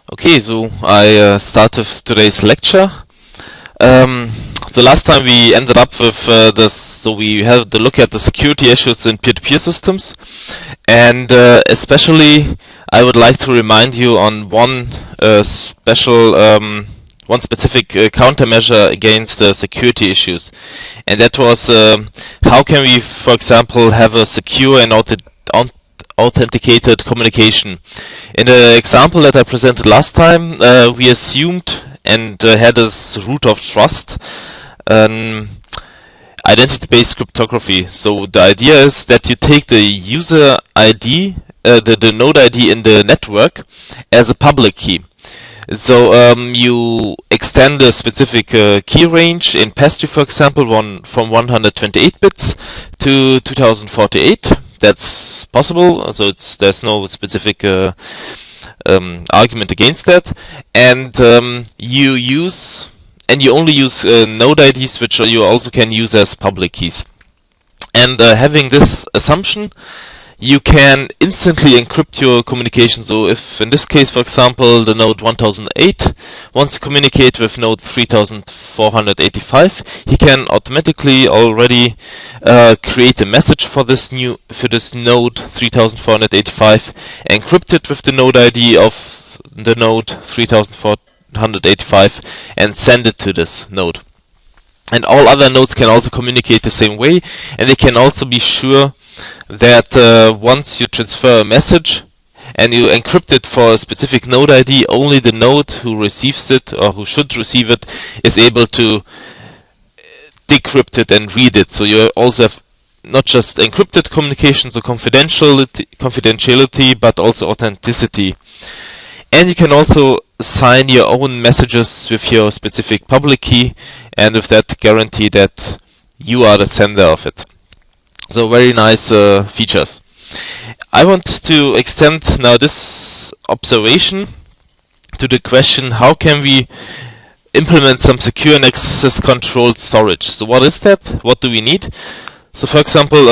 Okay, so I start with today's lecture. So last time we ended up with this, so we had to look at the security issues in peer-to-peer systems, and especially I would like to remind you on one specific countermeasure against security issues, and that was how can we, for example, have a secure and authenticated communication. In the example that I presented last time, we assumed and had this root of trust identity-based cryptography. So the idea is that you take the user ID, the node ID in the network as a public key. So you extend a specific key range in PeerlD, for example, from 128 bits to 2048. That's possible. So there's no specific argument against that. And you only use node IDs, which you also can use as public keys. And having this assumption, you can instantly encrypt your communication. So if in this case, for example, the node 1008 wants to communicate with node 3485, he can automatically already create a message for this node 3485, encrypt it with the node ID of the node 3485, and send it to this node. And all other nodes can also communicate the same way, and they can also be sure that once you transfer a message and you encrypt it for a specific node ID, only the node who receives it or who should receive it is able to decrypt it and read it. So you also have not just encrypted communication, so confidentiality, but also authenticity. And you can also sign your own messages with your specific public key, and with that guarantee that you are the sender of it. So very nice features. I want to extend now this observation to the question, how can we implement some secure and access controlled storage? So what is that? What do we need? So for example,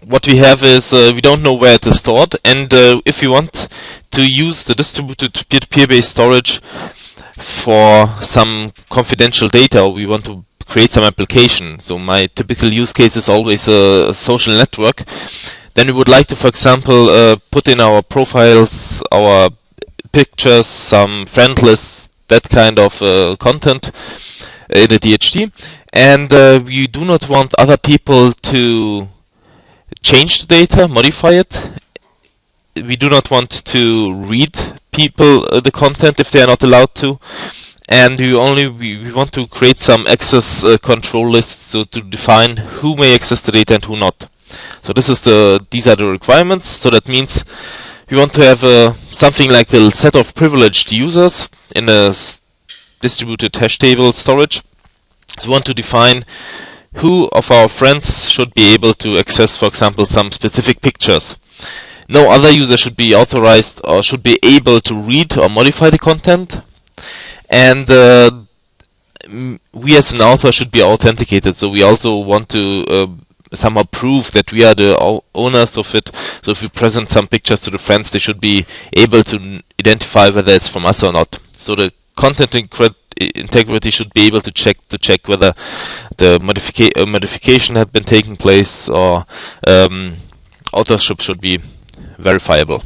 what we have is we don't know where it is stored, and if we want to use the distributed peer-to-peer based storage for some confidential data, we want to create some application. So my typical use case is always a social network. Then we would like to, for example, put in our profiles, our pictures, some friend lists, that kind of content in a DHT. And we do not want other people to change the data, modify it. We do not want to read people the content if they are not allowed to. And we want to create some access control lists, so to define who may access the data and who not. So these are the requirements. So that means we want to have something like the set of privileged users in a distributed hash table storage. So we want to define who of our friends should be able to access, for example, some specific pictures. No other user should be authorized or should be able to read or modify the content. And we as an author should be authenticated. So we also want to somehow prove that we are the owners of it. So if we present some pictures to the friends, they should be able to identify whether it's from us or not. So the content integrity should be able to check whether the modification had been taking place, or authorship should be verifiable.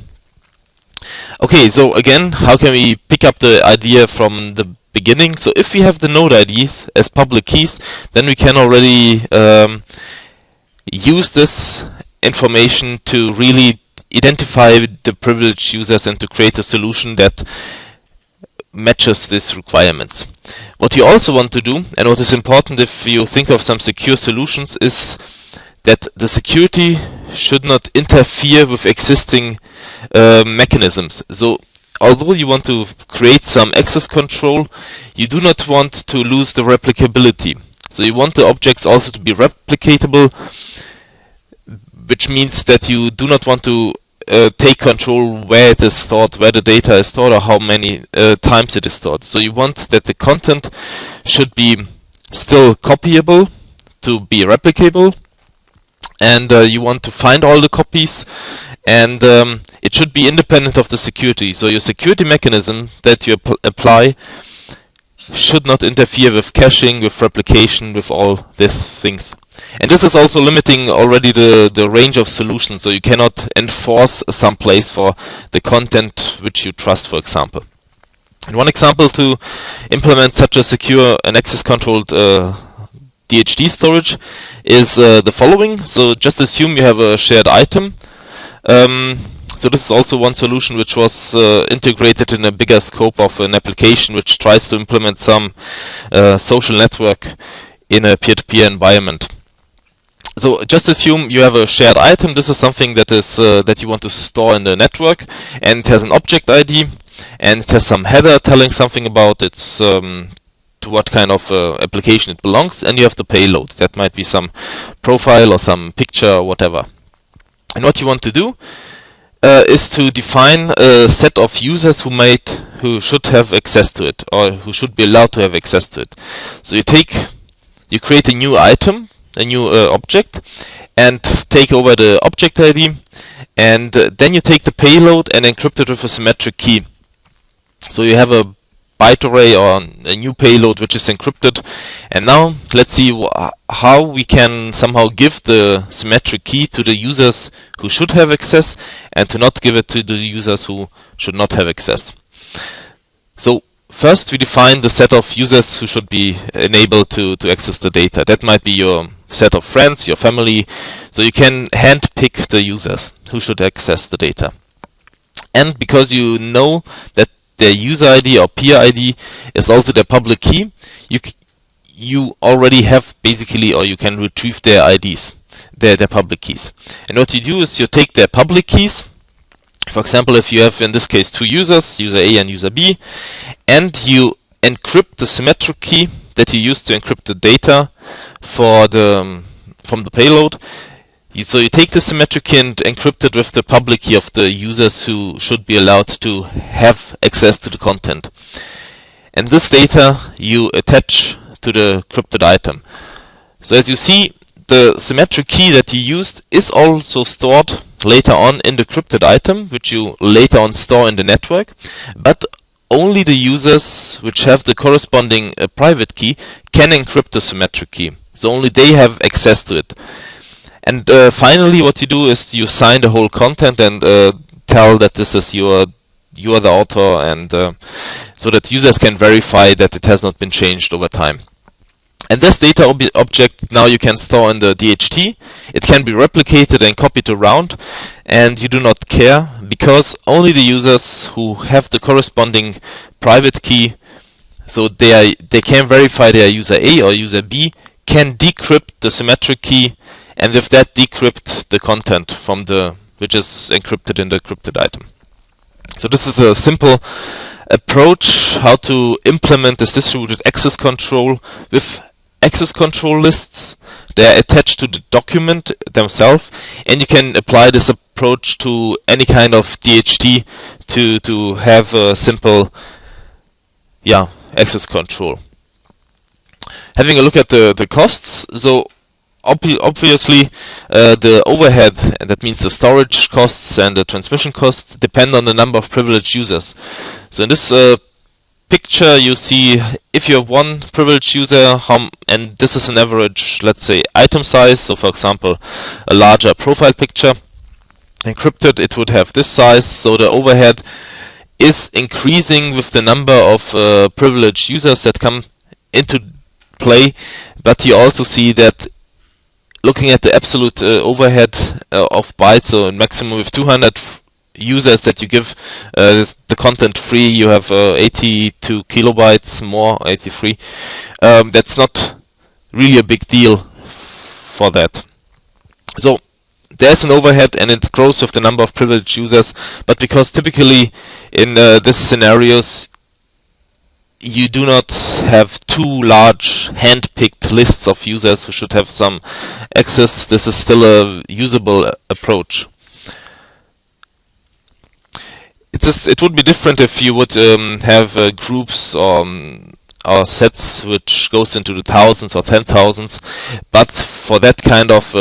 Okay, so again, how can we pick up the idea from the beginning? So if we have the node IDs as public keys, then we can already use this information to really identify the privileged users and to create a solution that matches these requirements. What you also want to do, and what is important if you think of some secure solutions, is that the security should not interfere with existing mechanisms. So although you want to create some access control, you do not want to lose the replicability. So you want the objects also to be replicatable, which means that you do not want to take control where it is stored, where the data is stored, or how many times it is stored. So you want that the content should be still copyable to be replicable, and you want to find all the copies, and it should be independent of the security. So your security mechanism that you apply should not interfere with caching, with replication, with all these things. And this is also limiting already the range of solutions, so you cannot enforce some place for the content which you trust, for example. And one example to implement such a secure and access controlled DHT storage is the following. So just assume you have a shared item. So this is also one solution which was integrated in a bigger scope of an application which tries to implement some social network in a peer-to-peer environment. So just assume you have a shared item. This is something that is that you want to store in the network, and it has an object ID, and it has some header telling something about its to what kind of application it belongs, and you have the payload. That might be some profile or some picture or whatever. And what you want to do is to define a set of users who should have access to it, or who should be allowed to have access to it. So you create a new item, a new object, and take over the object ID, and then you take the payload and encrypt it with a symmetric key. So you have a byte array or a new payload which is encrypted. And now let's see how we can somehow give the symmetric key to the users who should have access, and to not give it to the users who should not have access. So first we define the set of users who should be enabled to access the data. That might be your set of friends, your family. So you can handpick the users who should access the data. And because you know that their user ID or peer ID is also their public key, you already have basically, or you can retrieve their IDs, their public keys. And what you do is you take their public keys. For example, if you have in this case two users, user A and user B, and you encrypt the symmetric key that you use to encrypt the data from the payload. So you take the symmetric key and encrypt it with the public key of the users who should be allowed to have access to the content. And this data you attach to the encrypted item. So as you see, the symmetric key that you used is also stored later on in the encrypted item, which you later on store in the network, but only the users which have the corresponding private key can encrypt the symmetric key. So only they have access to it. And finally, what you do is you sign the whole content and tell that this is you are the author, and so that users can verify that it has not been changed over time. And this data object now you can store in the DHT. It can be replicated and copied around, and you do not care, because only the users who have the corresponding private key, so they can verify they are user A or user B, can decrypt the symmetric key, and with that decrypt the content from which is encrypted in the encrypted item. So this is a simple approach how to implement this distributed access control with access control lists. They are attached to the document themselves, and you can apply this approach to any kind of DHT to have a simple access control. Having a look at the costs, so obviously the overhead, that means the storage costs and the transmission costs, depend on the number of privileged users. So in this picture you see, if you have one privileged user, and this is an average, let's say, item size, so for example a larger profile picture encrypted, it would have this size. So the overhead is increasing with the number of privileged users that come into play, but you also see that looking at the absolute overhead of bytes, so in maximum with 200 users that you give the content free, you have 82 kilobytes more, 83. That's not really a big deal for that. So there's an overhead, and it grows with the number of privileged users, but because typically in these scenarios you do not have too large hand-picked lists of users who should have some access, this is still a usable approach. It would be different if you would have groups or sets which goes into the thousands or 10,000s, but for that kind of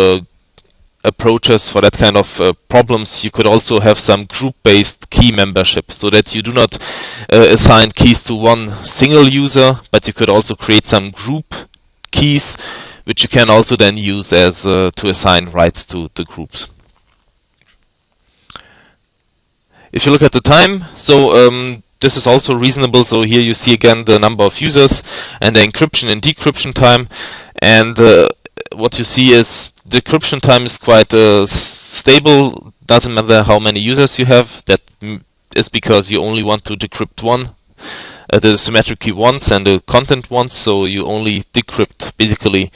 approaches, for that kind of problems, you could also have some group-based key membership, so that you do not assign keys to one single user, but you could also create some group keys, which you can also then use as to assign rights to the groups. If you look at the time, so this is also reasonable. So here you see again the number of users and the encryption and decryption time, and what you see is the decryption time is quite stable. Doesn't matter how many users you have. That is because you only want to decrypt the symmetric key once and the content once. So you only decrypt basically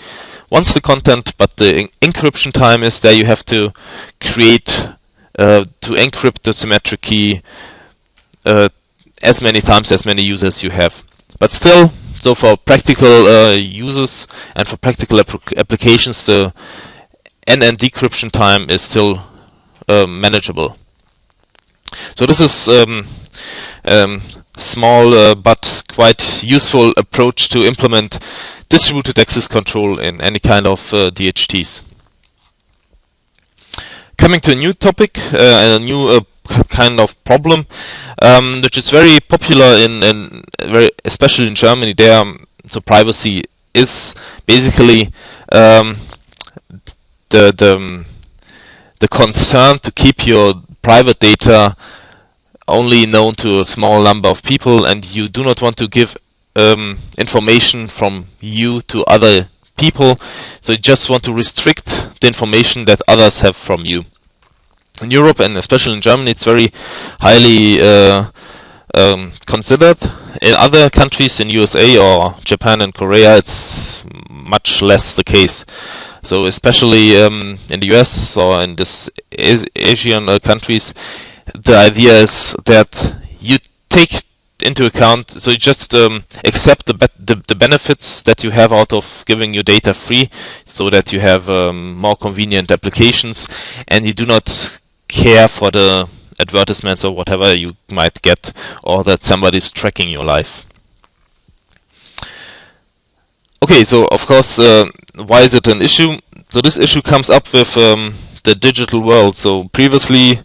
once the content, but the encryption time is there. You have to create to encrypt the symmetric key as many times as many users you have. But still, so for practical users and for practical applications, the end decryption time is still manageable. So this is small but quite useful approach to implement distributed access control in any kind of DHTs. Coming to a new topic, a new kind of problem, which is very popular especially in Germany. There, so privacy is basically the concern to keep your private data only known to a small number of people, and you do not want to give information from you to other people, so you just want to restrict the information that others have from you. In Europe and especially in Germany, it's very highly considered. In other countries, in USA or Japan and Korea, it's much less the case. So especially in the US or in this Asian countries, the idea is that you take into account, so you just accept the benefits that you have out of giving your data free, so that you have more convenient applications, and you do not care for the advertisements or whatever you might get, or that somebody's tracking your life. Okay, so of course, why is it an issue? So this issue comes up with the digital world. So previously,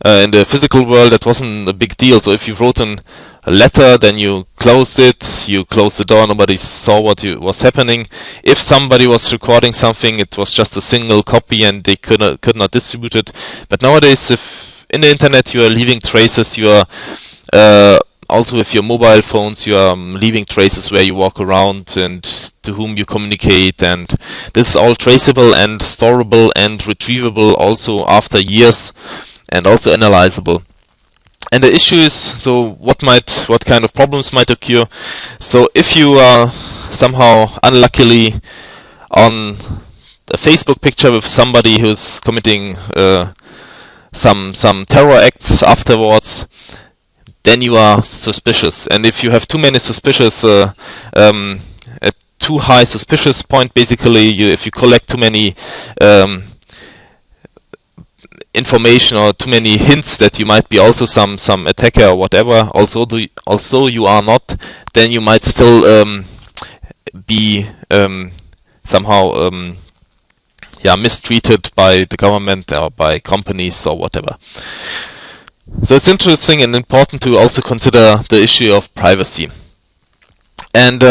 in the physical world, that wasn't a big deal. So if you wrote a letter, then you closed it, you closed the door, nobody saw what was happening. If somebody was recording something, it was just a single copy and they could not distribute it. But nowadays, if in the internet you are leaving traces, you are also with your mobile phones, you are leaving traces where you walk around and to whom you communicate, and this is all traceable and storable and retrievable also after years, and also analyzable. And the issue is, so what kind of problems might occur? So if you are somehow unluckily on a Facebook picture with somebody who's committing some terror acts afterwards, then you are suspicious. And if you have too many suspicious, a too high suspicious point, basically, if you collect too many information or too many hints that you might be also some attacker or whatever, although you are not, then you might still be somehow mistreated by the government or by companies or whatever. So it's interesting and important to also consider the issue of privacy. And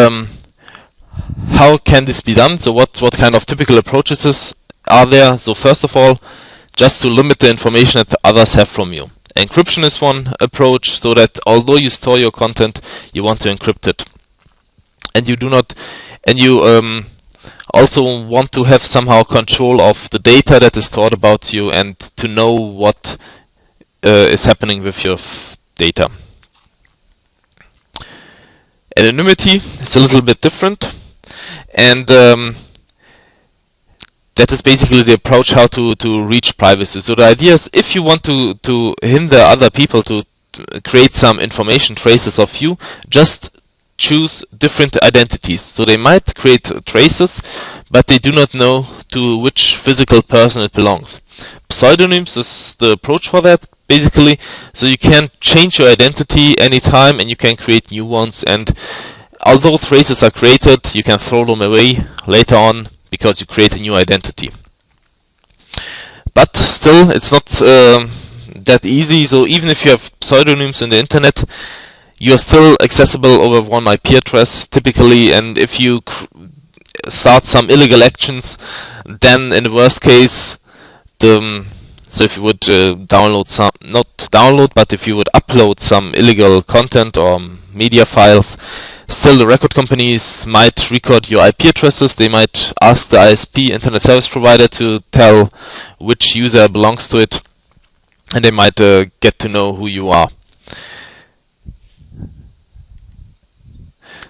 how can this be done? So what kind of typical approaches are there? So first of all, just to limit the information that others have from you. Encryption is one approach, so that although you store your content, you want to encrypt it. And you do not, and you also want to have somehow control of the data that is stored about you and to know what is happening with your data. Anonymity is a little bit different, and that is basically the approach how to reach privacy. So the idea is, if you want to hinder other people to create some information traces of you, just choose different identities. So they might create traces, but they do not know to which physical person it belongs. Pseudonyms is the approach for that, basically. So you can change your identity anytime and you can create new ones, and although traces are created, you can throw them away later on because you create a new identity. But still, it's not that easy. So even if you have pseudonyms in the internet, you are still accessible over one IP address typically, and if you start some illegal actions, then in the worst case, so if you would download some, not download, but if you would upload some illegal content or media files, still the record companies might record your IP addresses. They might ask the ISP, internet service provider, to tell which user belongs to it, and they might get to know who you are.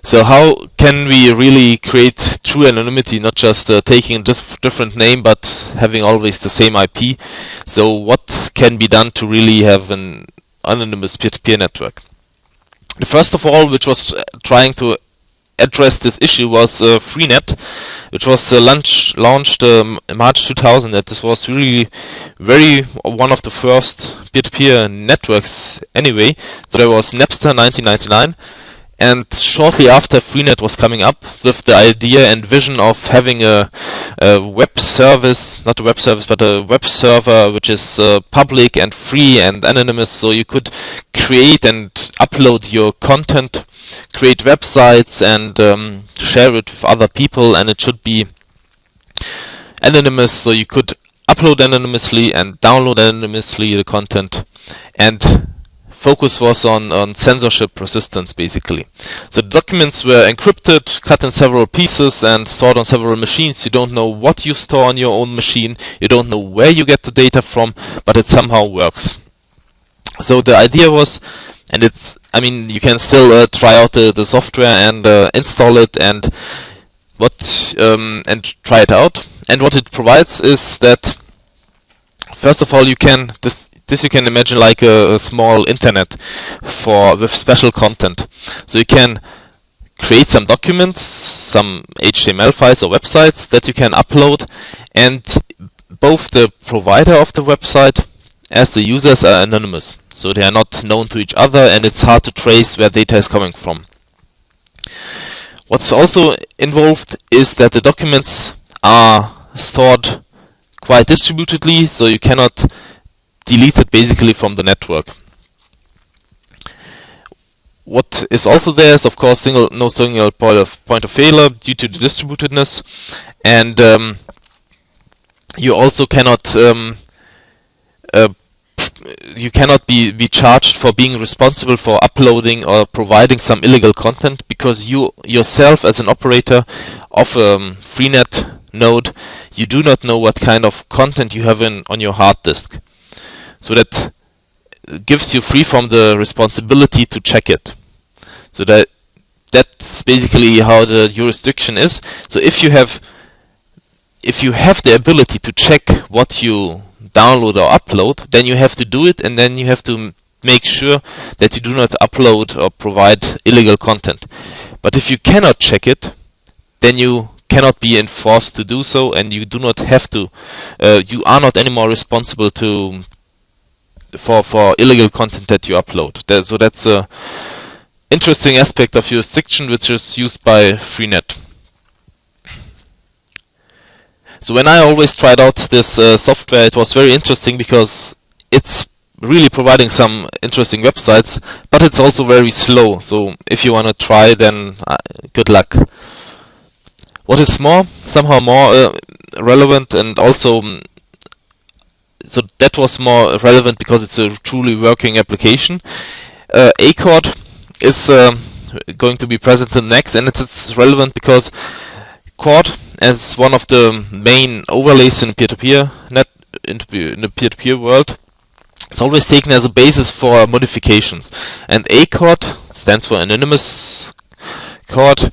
So how can we really create true anonymity, not just taking a different name but having always the same IP? So what can be done to really have an anonymous peer-to-peer network? The first of all, which was trying to address this issue, was Freenet, which was launched in March 2000. That this was really one of the first peer-to-peer networks anyway. So there was Napster 1999. And shortly after, Freenet was coming up with the idea and vision of having a web service, not a web service, but a web server which is public and free and anonymous, so you could create and upload your content, create websites, and share it with other people, and it should be anonymous, so you could upload anonymously and download anonymously the content. And focus was on censorship resistance, basically. So the documents were encrypted, cut in several pieces, and stored on several machines. You don't know what you store on your own machine, you don't know where you get the data from, but it somehow works. So the idea was, and you can still try out the software and install it and try it out. And what it provides is that, first of all, you can this you can imagine like a small internet with special content. So you can create some documents, some HTML files or websites that you can upload, and both the provider of the website as the users are anonymous. So they are not known to each other, and it's hard to trace where data is coming from. What's also involved is that the documents are stored quite distributedly, so you cannot delete it basically from the network. What is also there is, of course, no single point of failure due to the distributedness, and you also cannot be charged for being responsible for uploading or providing some illegal content, because you yourself, as an operator of a Freenet node, you do not know what kind of content you have on your hard disk. So that gives you free from the responsibility to check it. So that's basically how the jurisdiction is. So if you have the ability to check what you download or upload, then you have to do it, and then you have to make sure that you do not upload or provide illegal content. But if you cannot check it, then you cannot be enforced to do so, and you do not have to. You are not anymore responsible for illegal content that you upload. So that's a interesting aspect of jurisdiction which is used by Freenet. So when I always tried out this software, it was very interesting because it's really providing some interesting websites, but it's also very slow. So if you want to try, then good luck. What is somehow more relevant, and also so that was more relevant because it's a truly working application. Achord is going to be presented next, and it's relevant because Chord, as one of the main overlays in peer-to-peer in the peer-to-peer world, is always taken as a basis for modifications. And Achord stands for anonymous chord,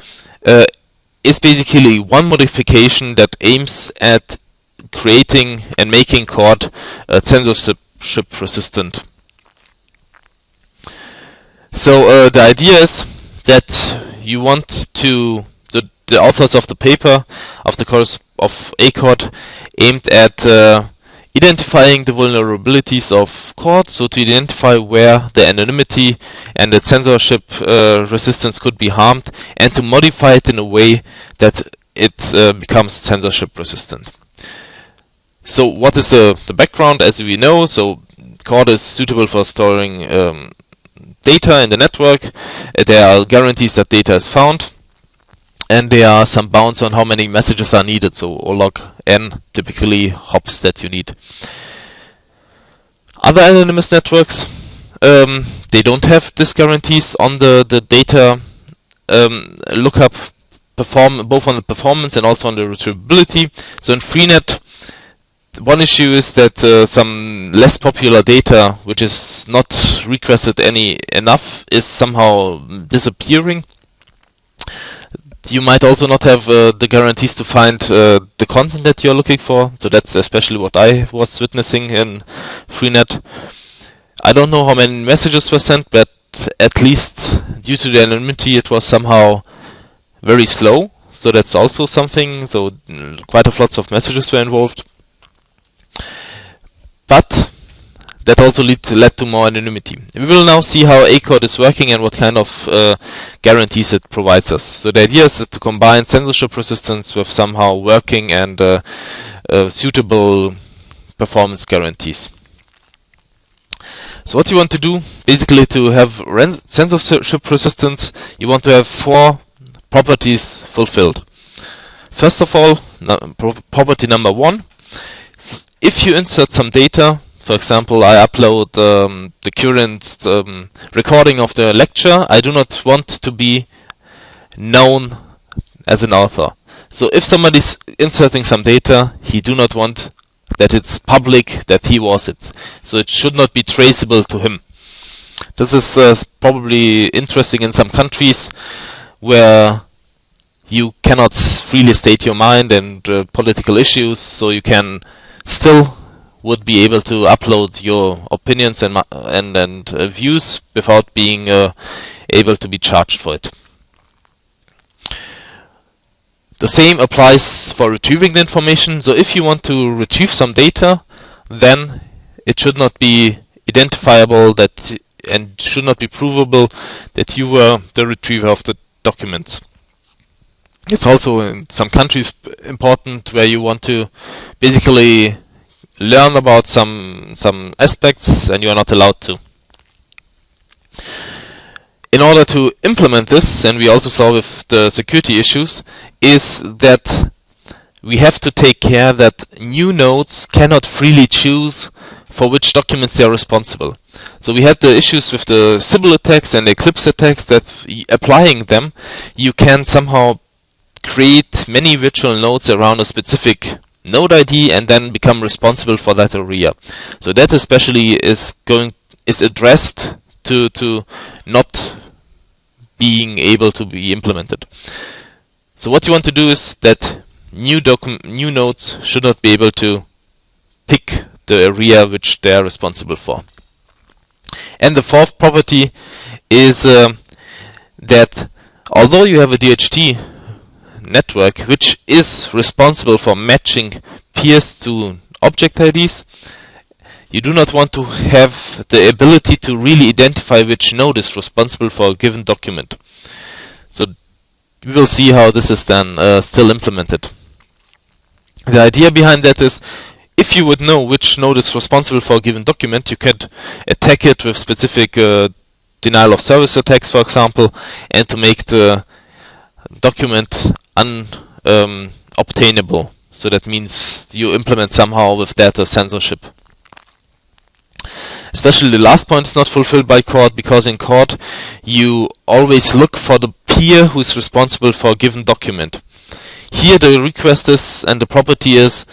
is basically one modification that aims at creating and making Chord censorship resistant. So the idea is that you want to the authors of the paper of the course of Achord aimed at identifying the vulnerabilities of Chord, so to identify where the anonymity and the censorship resistance could be harmed, and to modify it in a way that it becomes censorship resistant. So what is the background? As we know, so Chord is suitable for storing data in the network. There are guarantees that data is found, and there are some bounds on how many messages are needed. So log n, typically hops that you need. Other anonymous networks, they don't have these guarantees on the data lookup, both on the performance and also on the retrievability. So in Freenet, one issue is that some less popular data, which is not requested enough, is somehow disappearing. You might also not have the guarantees to find the content that you're looking for. So that's especially what I was witnessing in Freenet. I don't know how many messages were sent, but at least due to the anonymity, it was somehow very slow. So that's also something. So quite a lots of messages were involved. But that also led to more anonymity. We will now see how Achord is working and what kind of guarantees it provides us. So the idea is to combine censorship resistance with somehow working and suitable performance guarantees. So what you want to do, basically to have censorship resistance, you want to have 4 properties fulfilled. First of all, property number 1, if you insert some data, for example, I upload the current recording of the lecture, I do not want to be known as an author. So if somebody is inserting some data, he do not want that it's public that he was it. So it should not be traceable to him. This is probably interesting in some countries where you cannot freely state your mind and political issues, so you can still would be able to upload your opinions and views without being able to be charged for it. The same applies for retrieving the information. So if you want to retrieve some data, then it should not be identifiable and should not be provable that you were the retriever of the documents. It's also in some countries important where you want to basically learn about some aspects and you are not allowed to. In order to implement this, and we also saw with the security issues, is that we have to take care that new nodes cannot freely choose for which documents they are responsible. So we had the issues with the Sybil attacks and Eclipse attacks that applying them, you can somehow create many virtual nodes around a specific node ID and then become responsible for that area. So that especially is addressed to not being able to be implemented. So what you want to do is that new nodes should not be able to pick the area which they are responsible for. And the 4th property is that although you have a DHT network which is responsible for matching peers to object IDs, you do not want to have the ability to really identify which node is responsible for a given document. So we will see how this is then still implemented. The idea behind that is, if you would know which node is responsible for a given document, you could attack it with specific denial of service attacks, for example, and to make the document unobtainable. So that means you implement somehow with data censorship. Especially the last point is not fulfilled by Chord, because in Chord you always look for the peer who is responsible for a given document. Here the request is, and the property is,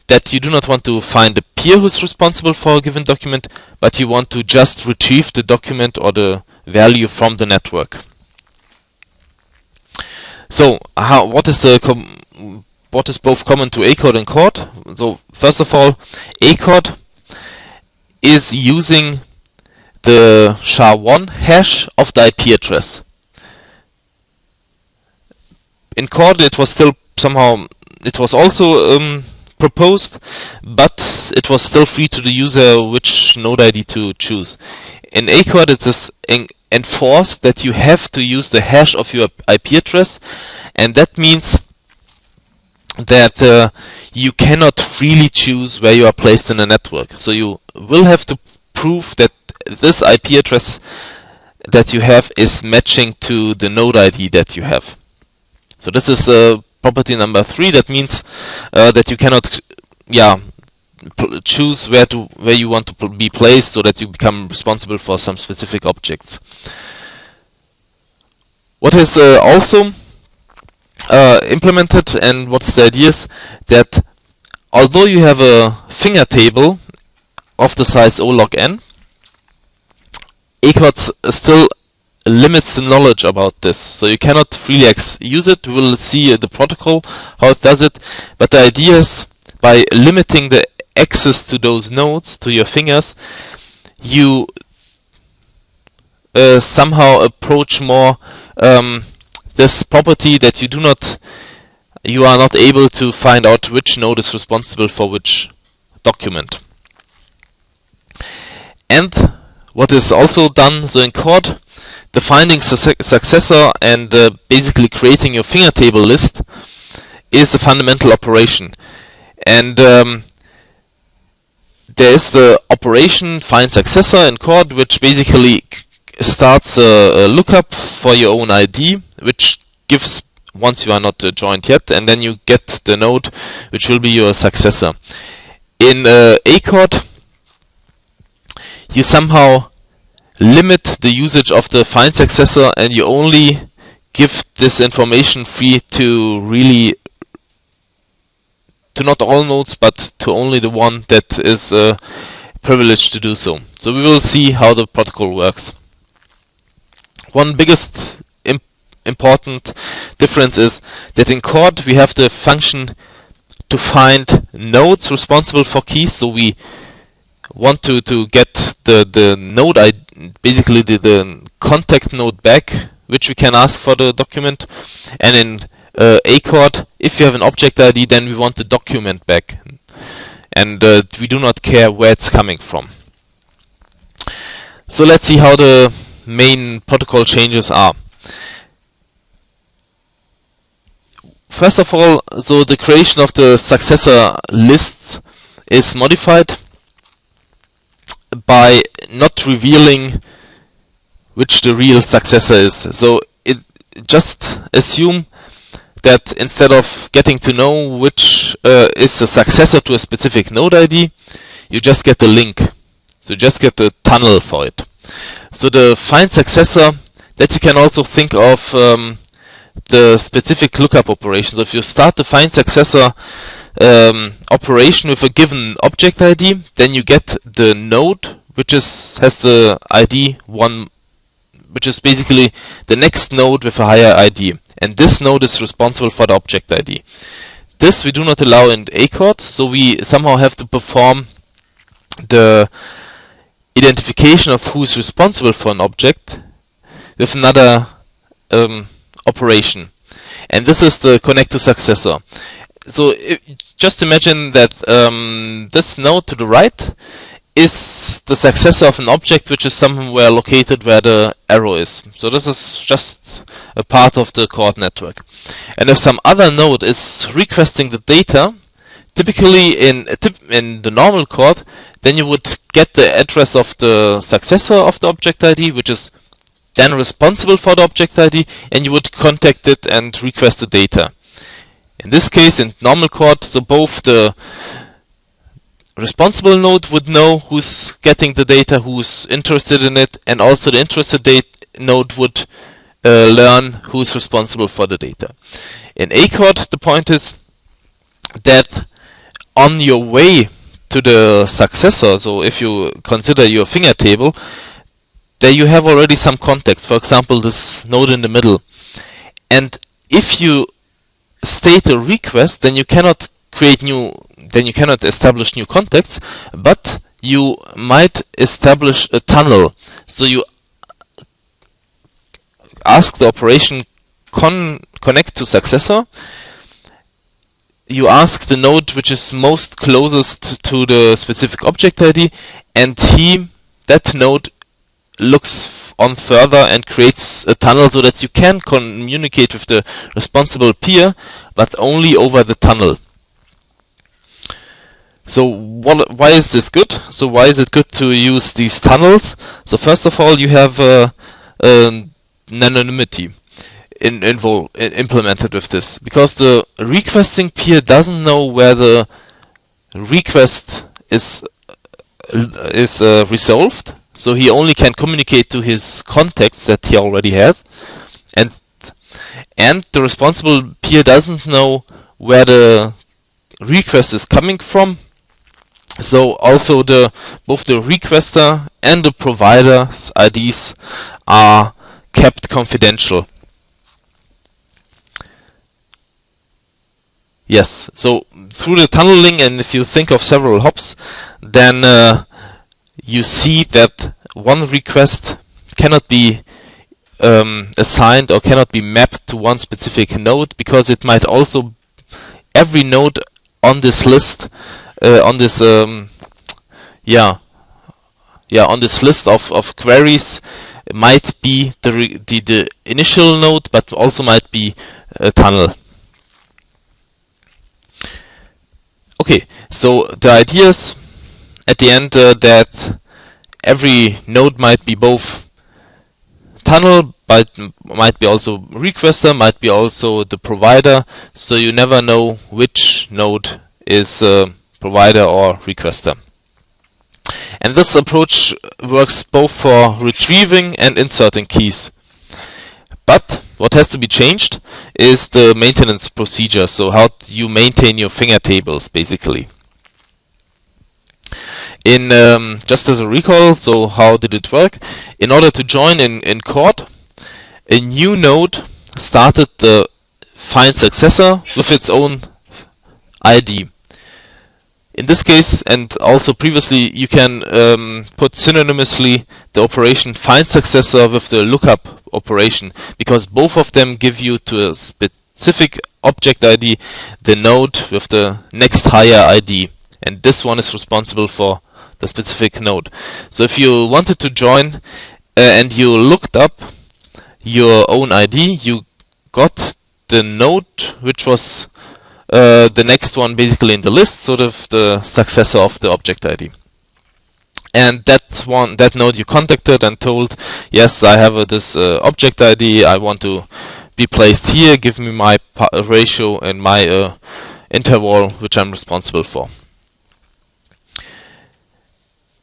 that you do not want to find the peer who is responsible for a given document, but you want to just retrieve the document or the value from the network. So what is both common to Achord and Chord? So first of all, Achord is using the SHA-1 hash of the IP address. In Chord it was still somehow, it was also proposed, but it was still free to the user which node ID to choose. In Achord it is enforced that you have to use the hash of your IP address, and that means that you cannot freely choose where you are placed in a network. So you will have to prove that this IP address that you have is matching to the node ID that you have. So this is property number 3. That means that you cannot, choose where you want to be placed, so that you become responsible for some specific objects. What is also implemented, and what's the idea is that although you have a finger table of the size O log n, Achord still limits the knowledge about this, so you cannot freely use it. We will see the protocol how it does it, but the idea is by limiting the access to those nodes, to your fingers, you somehow approach more this property that you are not able to find out which node is responsible for which document. And what is also done, so in Chord, defining successor and basically creating your finger table list is the fundamental operation. And there is the operation find successor in Chord, which basically starts a lookup for your own ID, which gives, once you are not joined yet, and then you get the node which will be your successor. In Achord, you somehow limit the usage of the find successor, and you only give this information free to not all nodes, but to only the one that is privileged to do so. So we will see how the protocol works. One biggest important difference is that in Chord we have the function to find nodes responsible for keys. So we want to get the node ID, basically the contact node back, which we can ask for the document. And in Achord, if you have an object ID, then we want the document back, and we do not care where it's coming from. So let's see how the main protocol changes are. First of all, so the creation of the successor list is modified by not revealing which the real successor is. So it just assume that instead of getting to know which is the successor to a specific node ID, you just get the link. So you just get the tunnel for it. So the find successor, that you can also think of the specific lookup operation. So if you start the find successor operation with a given object ID, then you get the node which has the ID 1, which is basically the next node with a higher ID, and this node is responsible for the object ID. This we do not allow in Achord, so we somehow have to perform the identification of who is responsible for an object with another operation, and this is the connect to successor. So just imagine that this node to the right is the successor of an object which is somewhere located where the arrow is. So this is just a part of the Chord network. And if some other node is requesting the data, typically in the normal Chord, then you would get the address of the successor of the object ID, which is then responsible for the object ID, and you would contact it and request the data. In this case, in normal Chord, so both the responsible node would know who's getting the data, who's interested in it, and also the interested node would learn who's responsible for the data. In Achord, the point is that on your way to the successor, so if you consider your finger table, there you have already some context, for example this node in the middle. And if you state a request, then you cannot establish new contacts, but you might establish a tunnel. So you ask the operation connect to successor, you ask the node which is most closest to the specific object ID, and that node looks on further and creates a tunnel so that you can communicate with the responsible peer, but only over the tunnel. So why is this good? So why is it good to use these tunnels? So first of all, you have an anonymity implemented with this, because the requesting peer doesn't know where the request is resolved, so he only can communicate to his contacts that he already has, and the responsible peer doesn't know where the request is coming from. So also both the requester and the provider's IDs are kept confidential. Yes, so through the tunneling, and if you think of several hops, then you see that one request cannot be assigned or cannot be mapped to one specific node, because it might also, every node on this list, on this list of queries might be the initial node, but also might be a tunnel. Okay, so the idea is at the end that every node might be both tunnel, but might be also requester, might be also the provider, so you never know which node is provider or requester. And this approach works both for retrieving and inserting keys. But what has to be changed is the maintenance procedure, so how you maintain your finger tables, basically. Just as a recall, so how did it work? In order to join in Chord, a new node started the find successor with its own ID. In this case, and also previously, you can put synonymously the operation find successor with the lookup operation, because both of them give you to a specific object ID the node with the next higher ID, and this one is responsible for the specific node. So if you wanted to join and you looked up your own ID, you got the node which was the next one basically in the list, sort of the successor of the object ID. And that node you contacted and told, yes, I have this object ID, I want to be placed here, give me my ratio and my interval which I'm responsible for.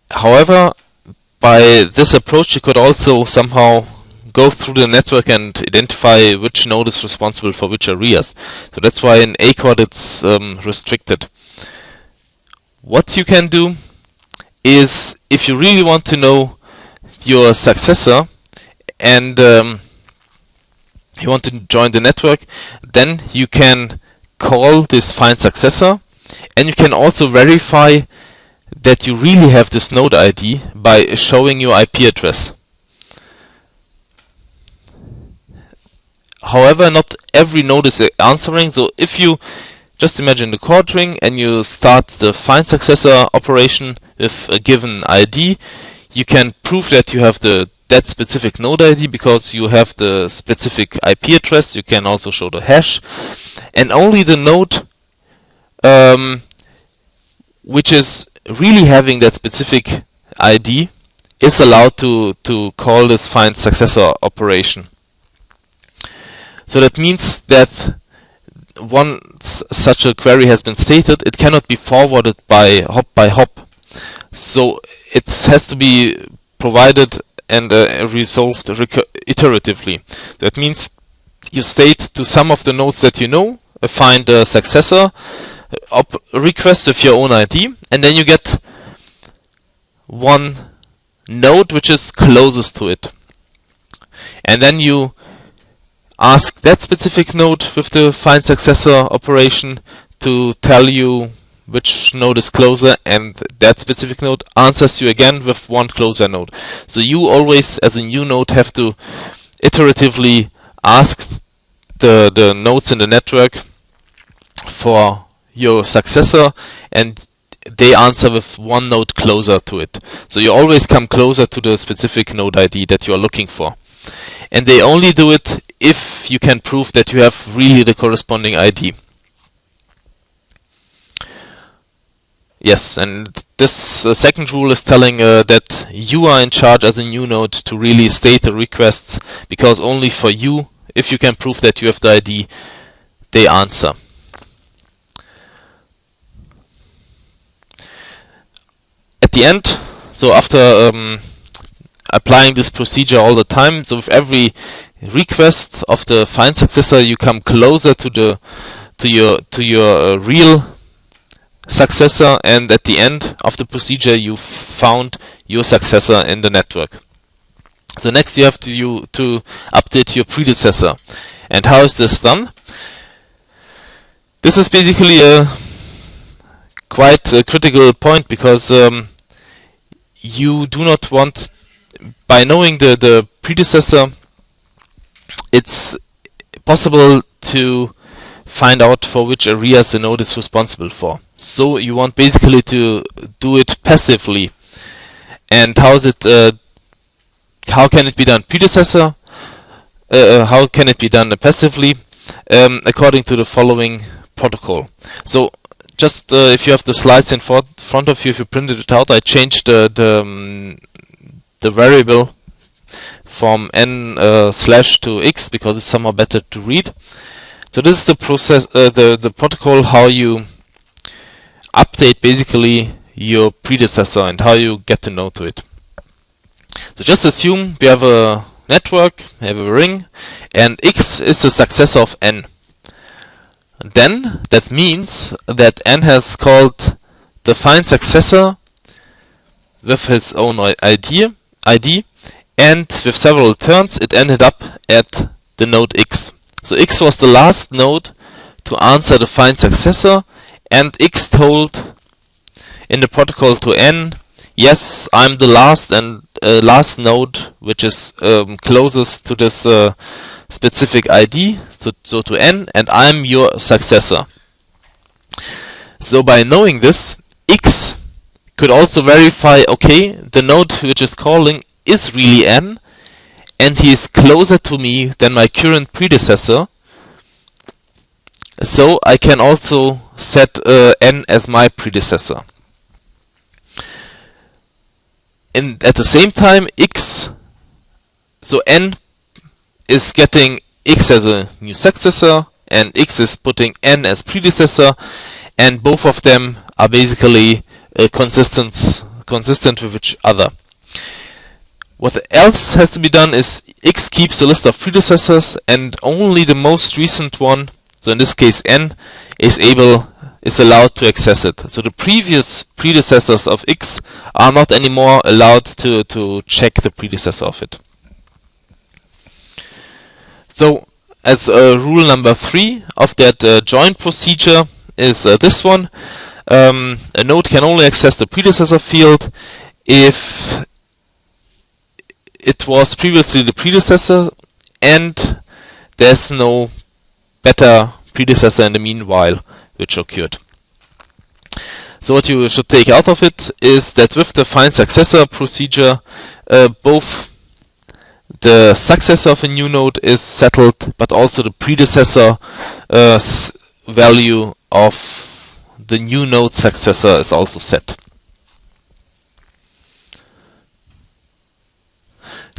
However, by this approach you could also somehow go through the network and identify which node is responsible for which areas. So that's why in Achord it's restricted. What you can do is, if you really want to know your successor and you want to join the network, then you can call this find successor, and you can also verify that you really have this node ID by showing your IP address. However, not every node is answering, so if you just imagine the chord ring and you start the find successor operation with a given ID, you can prove that you have that specific node ID because you have the specific IP address. You can also show the hash, and only the node which is really having that specific ID is allowed to call this find successor operation. So that means that once such a query has been stated, it cannot be forwarded by hop. So it has to be provided and resolved iteratively. That means you state to some of the nodes that you know, find a successor request with your own ID, and then you get one node which is closest to it. And then you ask that specific node with the find successor operation to tell you which node is closer, and that specific node answers you again with one closer node. So you always, as a new node, have to iteratively ask the nodes in the network for your successor, and they answer with one node closer to it. So you always come closer to the specific node ID that you are looking for. And they only do it if you can prove that you have really the corresponding ID. Yes, and this second rule is telling that you are in charge as a new node to really state the requests, because only for you, if you can prove that you have the ID, they answer. At the end, so after applying this procedure all the time, so with every request of the find successor, you come closer to your real successor, and at the end of the procedure, you found your successor in the network. So next, you have to update your predecessor. And how is this done? This is basically a quite a critical point, because you do not want, by knowing the predecessor, it's possible to find out for which areas the node is responsible for. So you want basically to do it passively. And how is it? How can it be done predecessor? How can it be done passively? According to the following protocol. So just if you have the slides in front of you, if you printed it out, I changed the variable from n / to x, because it's somehow better to read. So this is the process, the protocol, how you update basically your predecessor and how you get to know to it. So just assume we have a network, we have a ring, and x is the successor of n. Then that means that n has called the find successor with his own ID, and with several turns it ended up at the node x. So x was the last node to answer the find successor, and x told in the protocol to n, yes, I'm the last last node which is closest to this specific ID, so to n, and I'm your successor. So by knowing this, x could also verify, okay, the node which is calling is really n, and he is closer to me than my current predecessor, so I can also set n as my predecessor. And at the same time, x, so n is getting x as a new successor, and x is putting n as predecessor, and both of them are basically consistent with each other. What else has to be done is x keeps a list of predecessors, and only the most recent one, so in this case n, is allowed to access it. So the previous predecessors of x are not anymore allowed to check the predecessor of it. So as rule number 3 of that joint procedure is this one. A node can only access the predecessor field if it was previously the predecessor and there's no better predecessor in the meanwhile which occurred. So what you should take out of it is that with the find successor procedure, both the successor of a new node is settled, but also the predecessor value of the new node successor is also set.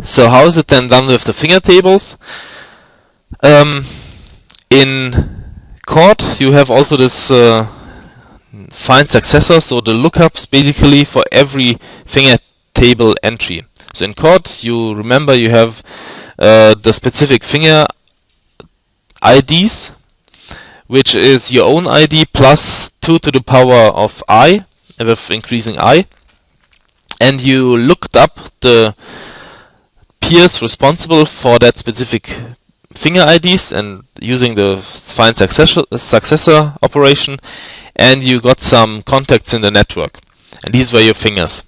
So how is it then done with the finger tables? In Chord, you have also this find successor, so the lookups basically for every finger table entry. So in Chord, you remember you have the specific finger IDs, which is your own ID plus 2 to the power of I, with increasing I, and you looked up the peers responsible for that specific finger IDs and using the find successor operation, and you got some contacts in the network, and these were your fingers.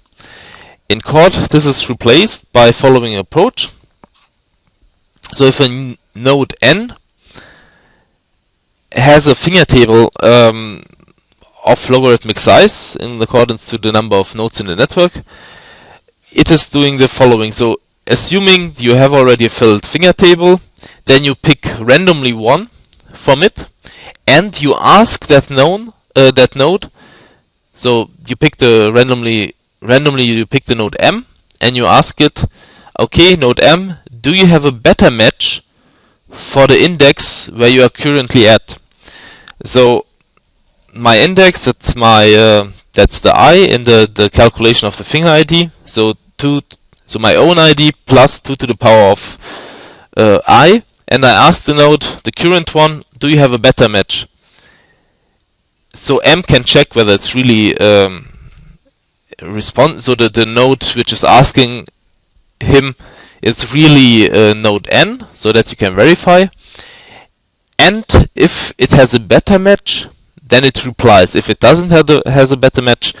In Chord, this is replaced by following approach. So if a node n has a finger table of logarithmic size in accordance to the number of nodes in the network, it is doing the following. So assuming you have already a filled finger table, then you pick randomly one from it, and you ask that node. So you pick the randomly you pick the node M, and you ask it, okay, node M, do you have a better match for the index where you are currently at? So my index, that's the I in the calculation of the finger ID. So my own ID plus 2 to the power of I, and I ask the node, the current one, do you have a better match? So M can check whether it's really so the node which is asking him is really node N, so that you can verify. And if it has a better match, then it replies. If it doesn't has a better match,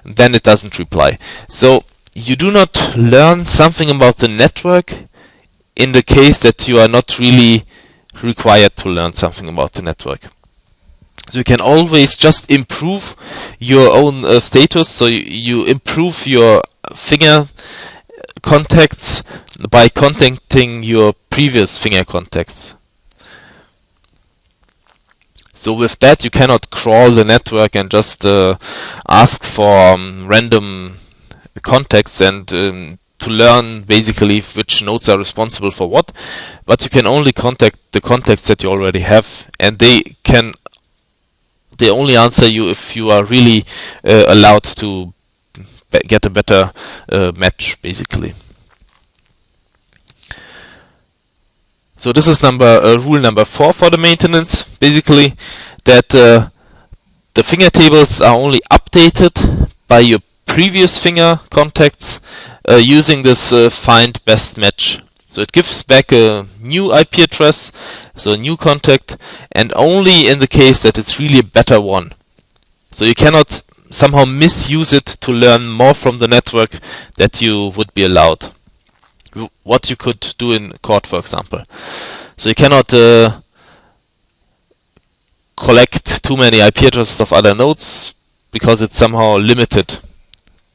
then it doesn't reply. So you do not learn something about the network in the case that you are not really required to learn something about the network. So you can always just improve your own status. So you improve your finger contacts by contacting your previous finger contacts. So with that, you cannot crawl the network and just ask for random contacts and to learn basically which nodes are responsible for what. But you can only contact the contacts that you already have, and they only answer you if you are really allowed to get a better match, basically. So this is rule number 4 for the maintenance, basically, that the finger tables are only updated by your previous finger contacts using this find best match. So it gives back a new IP address, so a new contact, and only in the case that it's really a better one. So you cannot somehow misuse it to learn more from the network that you would be allowed. What you could do in Chord, for example. So you cannot collect too many IP addresses of other nodes because it's somehow limited.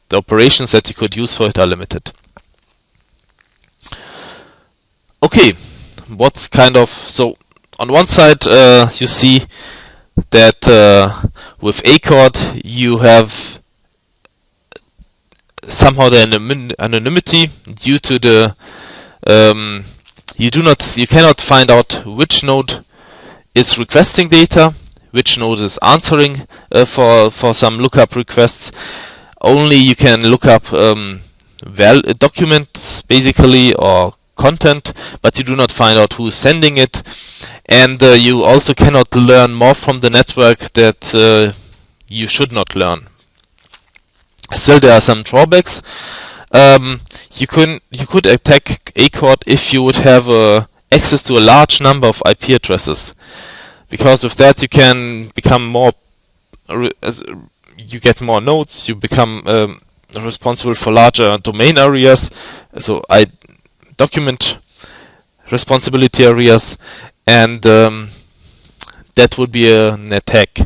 The operations that you could use for it are limited. Okay, what's so on one side you see that with Achord you have somehow the anonymity due to the you cannot find out which node is requesting data, which node is answering for some lookup requests. Only you can look up documents basically, or content, but you do not find out who is sending it, and you also cannot learn more from the network that you should not learn. Still, there are some drawbacks. You could attack Achord if you would have access to a large number of IP addresses, because with that you can become more. You get more nodes. You become responsible for larger domain areas. So document responsibility areas, and that would be an attack.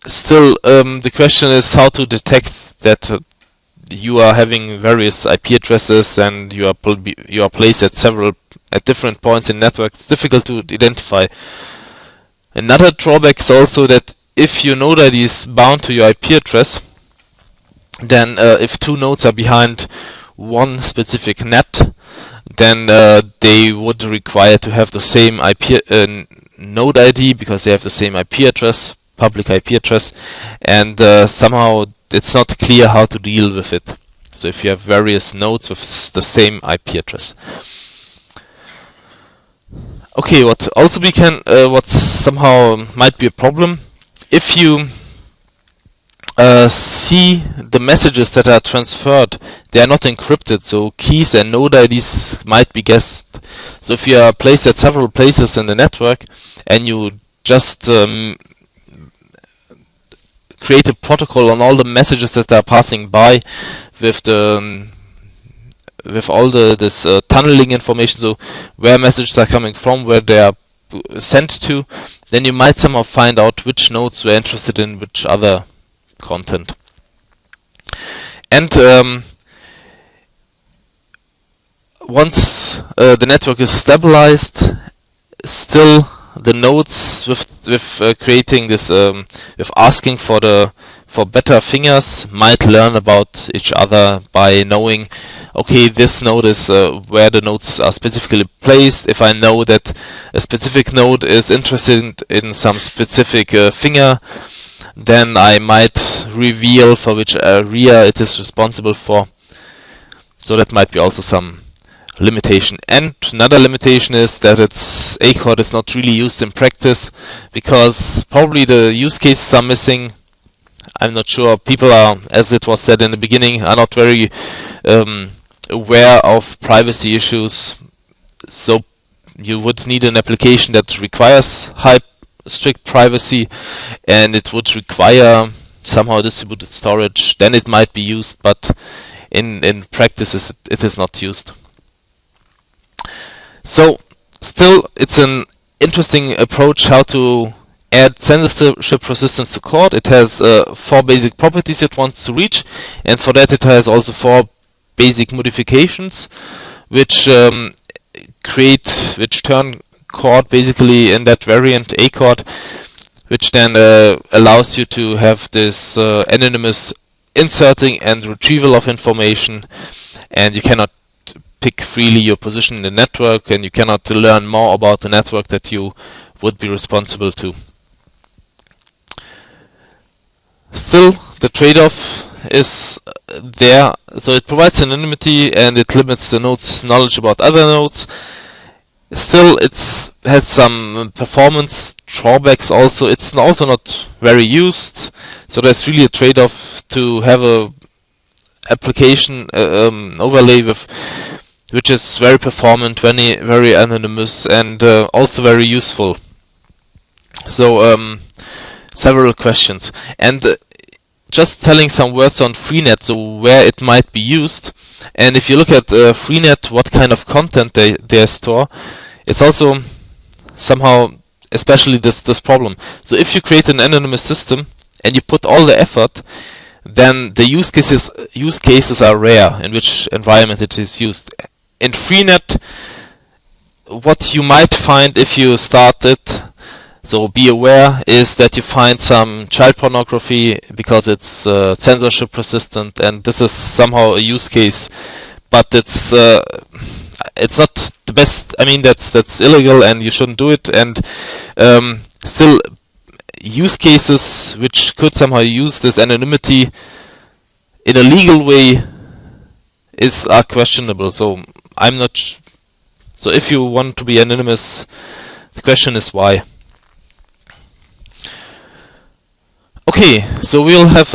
Still, the question is how to detect that you are having various IP addresses and you are placed at different points in network. It's difficult to identify. Another drawback is also that if your node ID is bound to your IP address, then if two nodes are behind one specific net, then they would require to have the same IP node ID because they have the same IP address, public IP address, and somehow it's not clear how to deal with it. So if you have various nodes with the same IP address. Okay, what somehow might be a problem, if you see the messages that are transferred, they are not encrypted, so keys and node IDs might be guessed. So if you are placed at several places in the network and you just create a protocol on all the messages that are passing by with all this tunneling information, so where messages are coming from, where they are sent to, then you might somehow find out which nodes were interested in which other content. And once the network is stabilized, still the nodes with creating this, with asking for better fingers, might learn about each other by knowing, okay, this node is where the nodes are specifically placed. If I know that a specific node is interested in some specific finger, then I might reveal for which area it is responsible for. So that might be also some limitation. And another limitation is that its Achord is not really used in practice, because probably the use cases are missing. I'm not sure. People are, as it was said in the beginning, are not very aware of privacy issues. So you would need an application that requires strict privacy, and it would require somehow distributed storage. Then it might be used, but in practice it is not used. So still, it's an interesting approach how to add censorship resistance to Chord. It has 4 basic properties it wants to reach, and for that it has also 4 basic modifications which turn Chord basically in that variant Achord, which then allows you to have this anonymous inserting and retrieval of information, and you cannot pick freely your position in the network, and you cannot learn more about the network that you would be responsible to. Still, the trade-off is there. So it provides anonymity and it limits the node's knowledge about other nodes. Still, it's has some performance drawbacks also. It's also not very used. So there's really a trade-off to have a application overlay which is very performant, very anonymous, and also very useful. So several questions, and just telling some words on Freenet, so where it might be used. And if you look at Freenet, what kind of content they store, it's also somehow especially this problem. So if you create an anonymous system and you put all the effort, then the use cases are rare in which environment it is used. In Freenet, what you might find if you start it, so be aware, is that you find some child pornography because it's censorship resistant, and this is somehow a use case, but it's not the best. I mean, that's illegal and you shouldn't do it. And still, use cases which could somehow use this anonymity in a legal way are questionable. So I'm not. So if you want to be anonymous, the question is why. Okay, so we'll have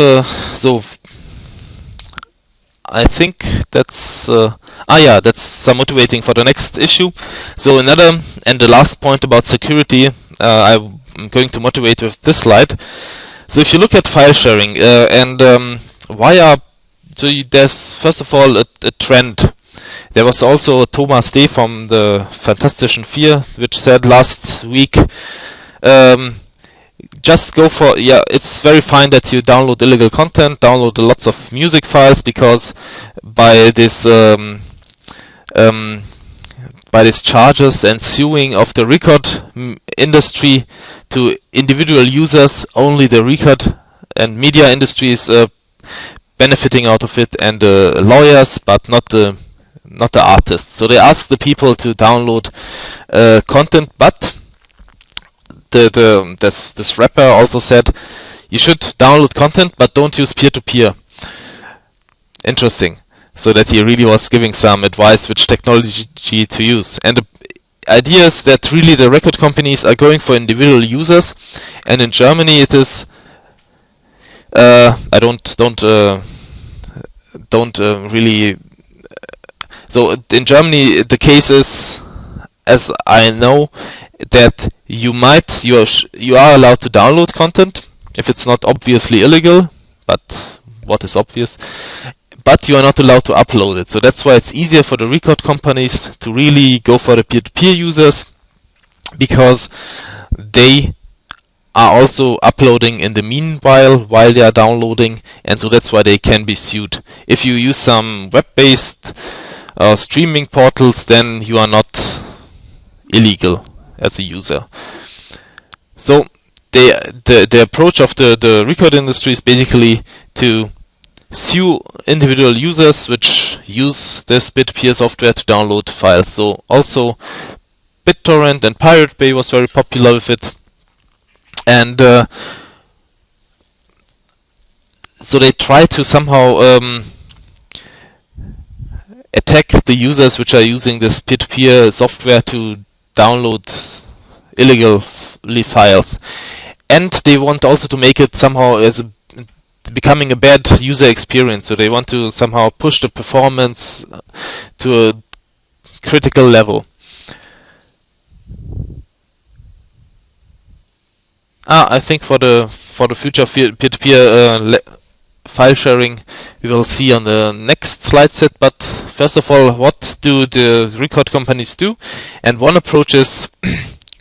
I think that's that's some motivating for the next issue. So another and the last point about security, I'm going to motivate with this slide. So if you look at file sharing there's first of all a trend. There was also Thomas D. from the Fantastischen Vier, which said last week, just go for, it's very fine that you download illegal content, download lots of music files, because by this charges and suing of the record industry to individual users, only the record and media industry is benefiting out of it, and lawyers, but not the artists. So they ask the people to download content, but this rapper also said you should download content, but don't use peer-to-peer. Interesting. So that he really was giving some advice which technology to use. And the idea is that really the record companies are going for individual users, and in Germany it is. I don't really. So in Germany the case is, as I know, that you are allowed to download content if it's not obviously illegal, but what is obvious? But you are not allowed to upload it. So that's why it's easier for the record companies to really go for the peer-to-peer users, because they are also uploading in the meanwhile while they are downloading, and so that's why they can be sued. If you use some web-based streaming portals, then you are not illegal as a user. So the approach of the record industry is basically to sue individual users which use this P2P software to download files. So also BitTorrent and Pirate Bay was very popular with it. And so they try to somehow attack the users which are using this P2P software to download illegally files. And they want also to make it somehow as becoming a bad user experience. So they want to somehow push the performance to a critical level. I think for the future of peer-to-peer file sharing, we will see on the next slide set. But first of all, what do the record companies do? And one approach is,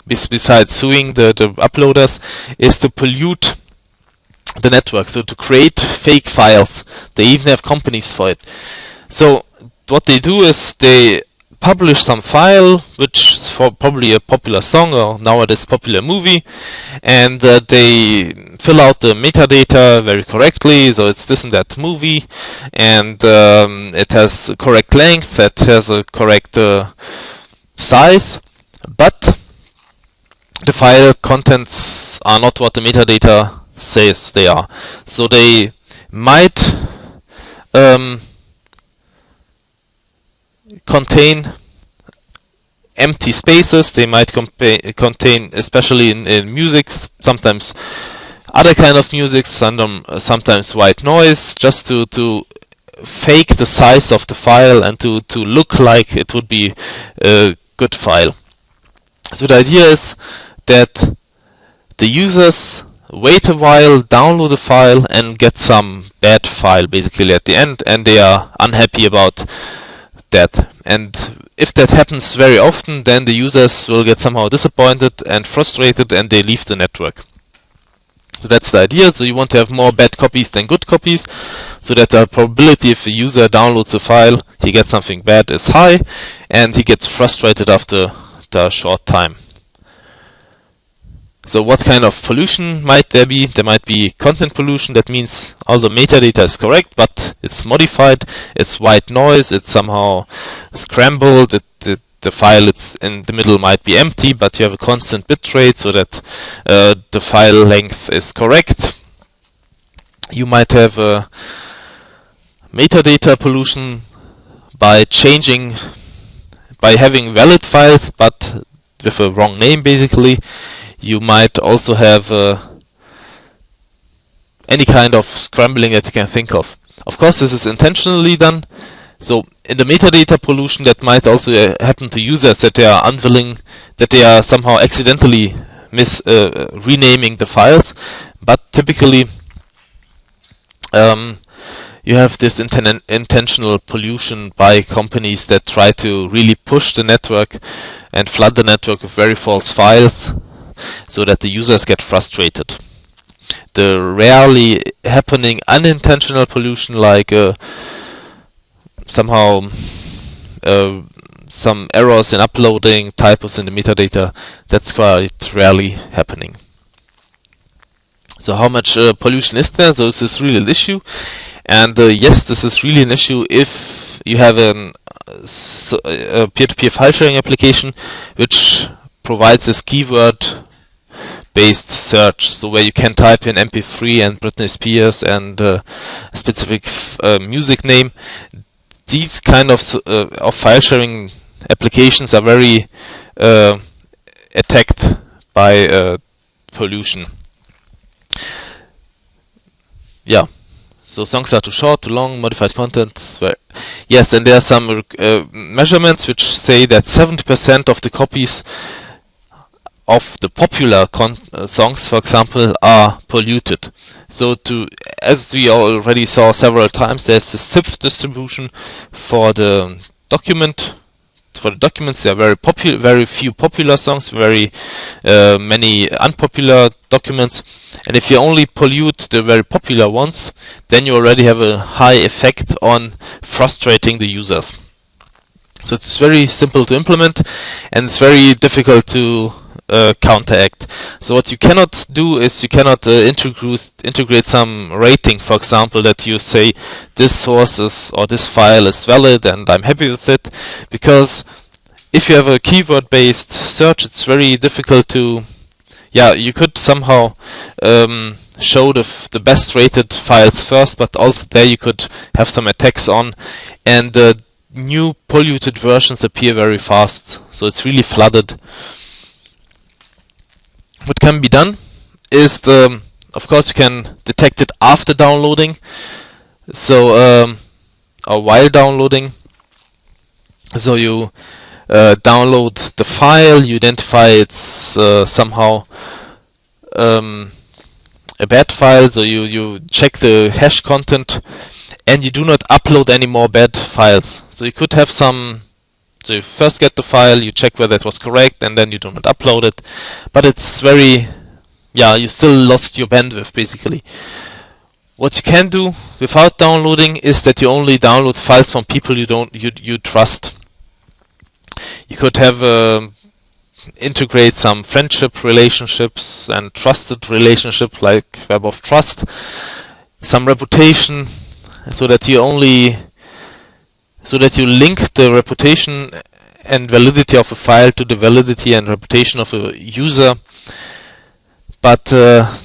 besides suing the uploaders, is to pollute the network. So to create fake files. They even have companies for it. So what they do is they publish some file, which is for probably a popular song or nowadays popular movie, and they fill out the metadata very correctly. So it's this and that movie, and it has correct length, it has a correct size, but the file contents are not what the metadata says they are. So they might contain empty spaces, they might contain, especially in music, sometimes other kind of music, sometimes white noise, just to fake the size of the file and to look like it would be a good file. So the idea is that the users wait a while, download the file, and get some bad file basically at the end, and they are unhappy about that. And if that happens very often, then the users will get somehow disappointed and frustrated, and they leave the network. So that's the idea. So you want to have more bad copies than good copies, so that the probability if a user downloads a file, he gets something bad is high, and he gets frustrated after a short time. So what kind of pollution might there be? There might be content pollution. That means all the metadata is correct, but it's modified, it's white noise, it's somehow scrambled, the file it's in the middle might be empty, but you have a constant bitrate so that the file length is correct. You might have a metadata pollution by having valid files, but with a wrong name basically. You might also have any kind of scrambling that you can think of. Of course, this is intentionally done. So in the metadata pollution, that might also happen to users, that they are unwilling, that they are somehow accidentally renaming the files. But typically, you have this intentional pollution by companies that try to really push the network and flood the network with very false files, so that the users get frustrated. The rarely happening unintentional pollution, like somehow some errors in uploading, typos in the metadata, that's quite rarely happening. So how much pollution is there? So is this really an issue? And yes, this is really an issue if you have a peer-to-peer file sharing application which provides this keyword based search, so where you can type in MP3 and Britney Spears and a specific music name. These kind of file sharing applications are very attacked by pollution. Yeah. So songs are too short, too long, modified content. Yes, and there are some measurements which say that 70% of the copies of the popular songs, for example, are polluted. So as we already saw several times, there's a zip distribution for the document for the documents. There are very few popular songs, very many unpopular documents. And if you only pollute the very popular ones, then you already have a high effect on frustrating the users. So it's very simple to implement, and it's very difficult to counteract. So what you cannot do is you cannot integrate some rating, for example, that you say this source is, or this file is valid and I'm happy with it, because if you have a keyword-based search, it's very difficult to, you could somehow show the best rated files first, but also there you could have some attacks on, and new polluted versions appear very fast, so it's really flooded. What can be done is, of course, you can detect it after downloading, so or while downloading. So you download the file, you identify it's somehow a bad file, so you check the hash content, and you do not upload any more bad files. So you could have some. So you first get the file, you check whether it was correct, and then you do not upload it. But it's very, you still lost your bandwidth, basically. What you can do without downloading is that you only download files from people you trust. You could have integrate some friendship relationships and trusted relationship, like Web of Trust, some reputation, so that you link the reputation and validity of a file to the validity and reputation of a user. But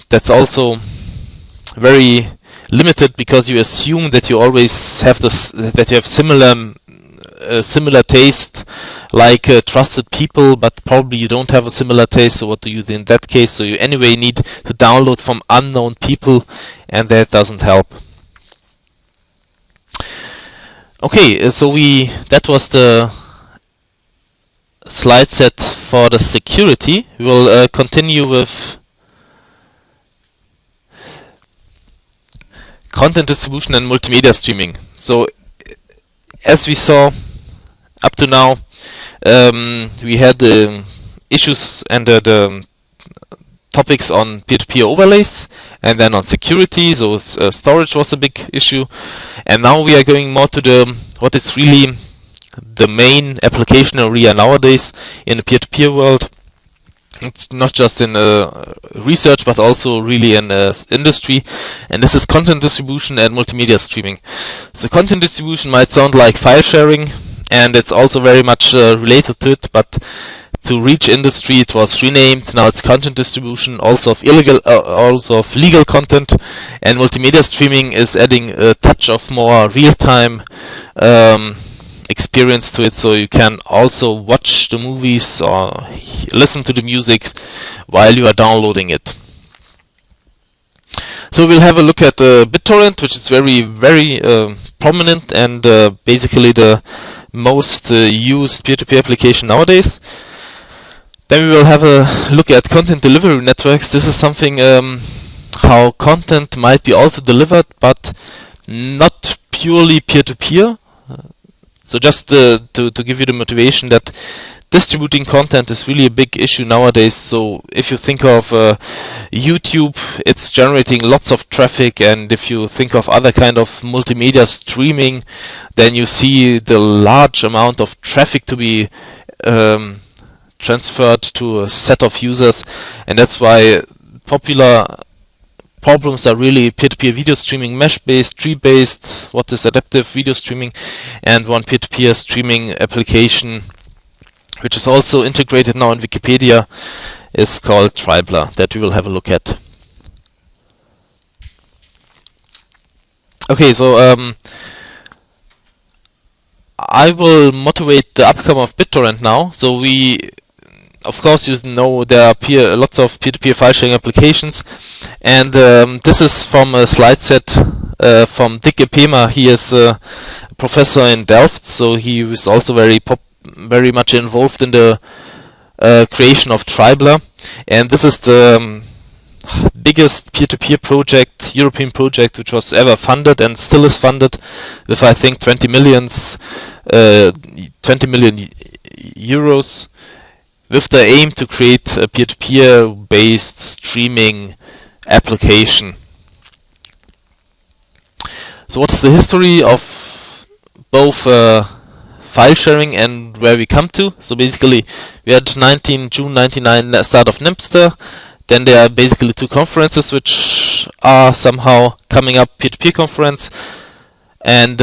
that's also very limited, because you assume that you always have that you have similar taste, like trusted people, but probably you don't have a similar taste. So what do you do in that case? So you anyway need to download from unknown people, and that doesn't help. Okay, so that was the slide set for the security. We will continue with content distribution and multimedia streaming. So as we saw up to now, we had the issues and the topics on P2P overlays, and then on security, so storage was a big issue. And now we are going more to what is really the main application area nowadays in the peer-to-peer world. It's not just in research, but also really in industry, and this is content distribution and multimedia streaming. So content distribution might sound like file sharing, and it's also very much related to it, but to reach industry it was renamed. Now it's content distribution, also of legal content, and multimedia streaming is adding a touch of more real-time experience to it, so you can also watch the movies or listen to the music while you are downloading it. So we'll have a look at BitTorrent, which is very prominent and basically the most used peer-to-peer application nowadays. Then we will have a look at content delivery networks. This is something how content might be also delivered, but not purely peer-to-peer. So just to give you the motivation that distributing content is really a big issue nowadays. So if you think of YouTube, it's generating lots of traffic, and if you think of other kind of multimedia streaming, then you see the large amount of traffic to be transferred to a set of users, and that's why popular problems are really peer-to-peer video streaming, mesh-based, tree-based, what is adaptive video streaming, and one peer-to-peer streaming application, which is also integrated now in Wikipedia, is called Tribler, that we will have a look at. Okay, so I will motivate the outcome of BitTorrent now. So of course, you know there are lots of peer-to-peer file sharing applications, and this is from a slide set from Dick Epema. He is a professor in Delft, so he was also very much involved in the creation of Tribler, and this is the biggest peer-to-peer project, European project, which was ever funded and still is funded with, I think, 20 million euros, with the aim to create a peer-to-peer based streaming application. So what's the history of both file sharing and where we come to? So basically we had June 99 start of Napster. Then there are basically two conferences which are somehow coming up, peer-to-peer conference and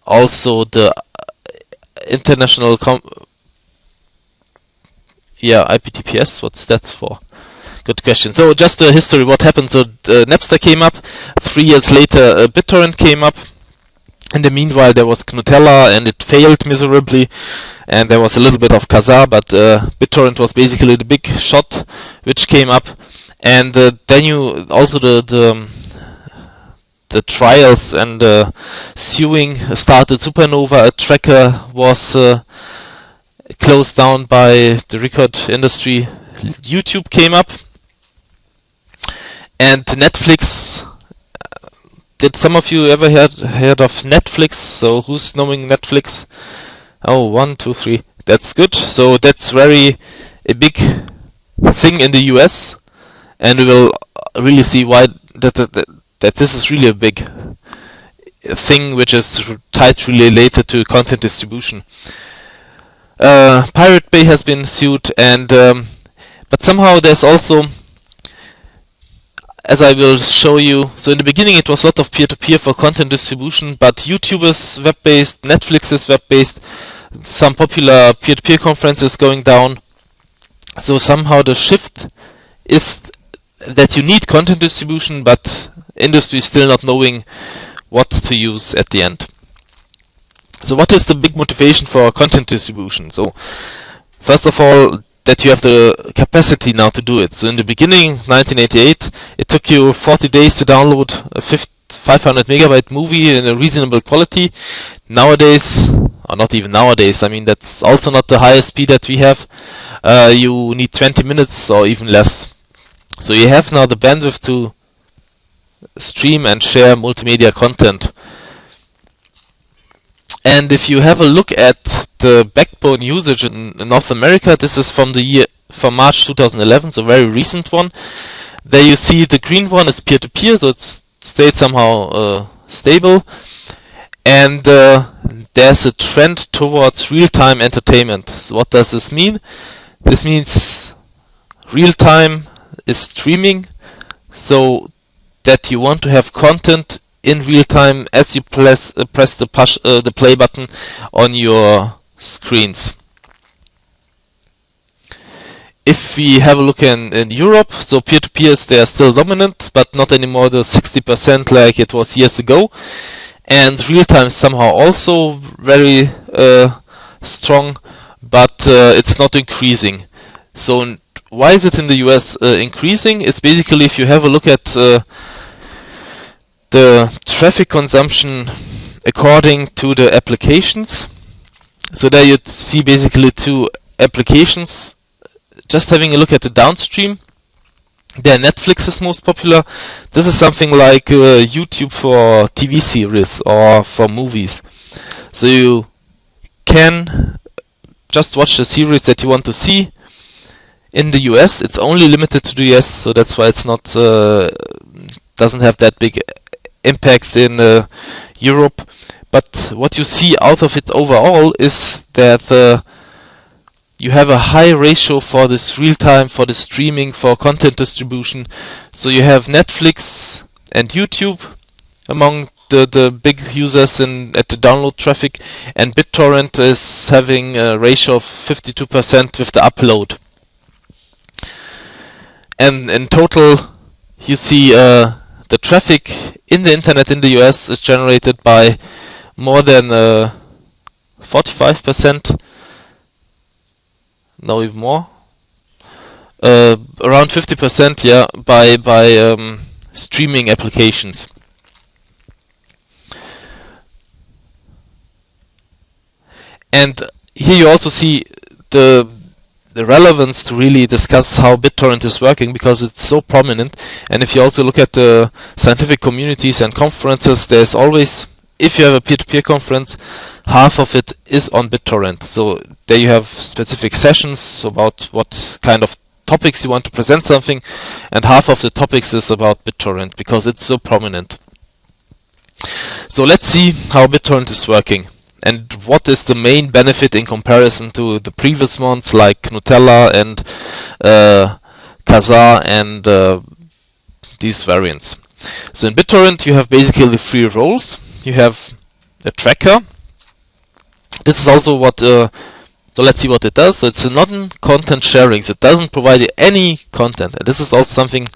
also the international IPTPS. What's that for? Good question. So just the history, what happened. So Napster came up. 3 years later BitTorrent came up. In the meanwhile there was Knutella and it failed miserably. And there was a little bit of Kazaa, but BitTorrent was basically the big shot which came up. And then you also the trials and suing started. Supernova, a tracker, was closed down by the record industry. YouTube came up. And Netflix, did some of you ever heard of Netflix? So who's knowing Netflix? Oh, 1, 2, 3. That's good. So that's very a big thing in the US, and we will really see why that this is really a big thing which is tightly related to content distribution. Pirate Bay has been sued, and but somehow there's also, as I will show you, so in the beginning it was a lot of peer-to-peer for content distribution, but YouTube is web-based, Netflix is web-based, some popular peer-to-peer conferences going down. So somehow the shift is that you need content distribution, but industry is still not knowing what to use at the end. So what is the big motivation for content distribution? So first of all, that you have the capacity now to do it. So in the beginning, 1988, it took you 40 days to download a 500 megabyte movie in a reasonable quality. Nowadays, or not even nowadays, I mean that's also not the highest speed that we have. You need 20 minutes or even less. So you have now the bandwidth to stream and share multimedia content. And if you have a look at the backbone usage in North America, this is from March 2011, so very recent one. There you see the green one is peer-to-peer, so it's stayed somehow stable. And there's a trend towards real-time entertainment. So what does this mean? This means real-time is streaming, so that you want to have content in real time as you press the play button on your screens. If we have a look in Europe, so peer-to-peers, they are still dominant, but not anymore the 60% like it was years ago. And real time is somehow also very strong, but it's not increasing. So why is it in the US increasing? It's basically, if you have a look at the traffic consumption according to the applications. So there you see basically two applications. Just having a look at the downstream. There Netflix is most popular. This is something like YouTube for TV series or for movies. So you can just watch the series that you want to see. In the US, it's only limited to the US, so that's why it's not doesn't have that big impact in Europe. But what you see out of it overall is that you have a high ratio for this real time, for the streaming, for content distribution. So you have Netflix and YouTube among the big users at the download traffic, and BitTorrent is having a ratio of 52% with the upload. And in total, you see the traffic in the internet in the US is generated by more than 45%, no, even more, around 50%, yeah, by streaming applications. And here you also see the relevance to really discuss how BitTorrent is working, because it's so prominent. And if you also look at the scientific communities and conferences, there's always if you have a peer-to-peer conference, half of it is on BitTorrent. So there you have specific sessions about what kind of topics you want to present something, and half of the topics is about BitTorrent because it's so prominent. So let's see how BitTorrent is working and what is the main benefit in comparison to the previous ones like Gnutella and Kazaa and these variants. So in BitTorrent you have basically 3 roles. You have a tracker. This is also what so let's see what it does. So it's not content sharing, so it doesn't provide you any content. And this is also something